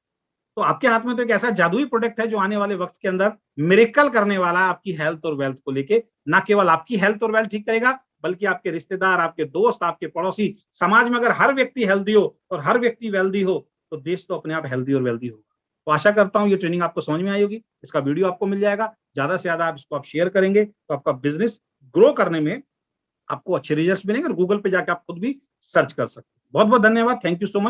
S2: तो आपके हाथ में तो एक ऐसा जादुई प्रोडक्ट है जो आने वाले वक्त के अंदर मिरेकल करने वाला है आपकी हेल्थ और वेल्थ को लेके। ना केवल आपकी हेल्थ और वेल्थ ठीक करेगा, बल्कि आपके रिश्तेदार, आपके दोस्त, आपके पड़ोसी, समाज में अगर हर व्यक्ति हेल्दी हो और हर व्यक्ति वेल्दी हो तो देश तो अपने आप हेल्दी और वेल्दी होगा। तो आशा करता हूं ये ट्रेनिंग आपको समझ में आई होगी। इसका वीडियो आपको मिल जाएगा, ज्यादा से ज्यादा आप इसको आप शेयर करेंगे तो आपका बिजनेस ग्रो करने में आपको अच्छे रिजल्ट्स मिलेंगे और गूगल पे जाकर आप खुद भी सर्च कर सकते हैं। बहुत बहुत धन्यवाद, थैंक यू सो मच।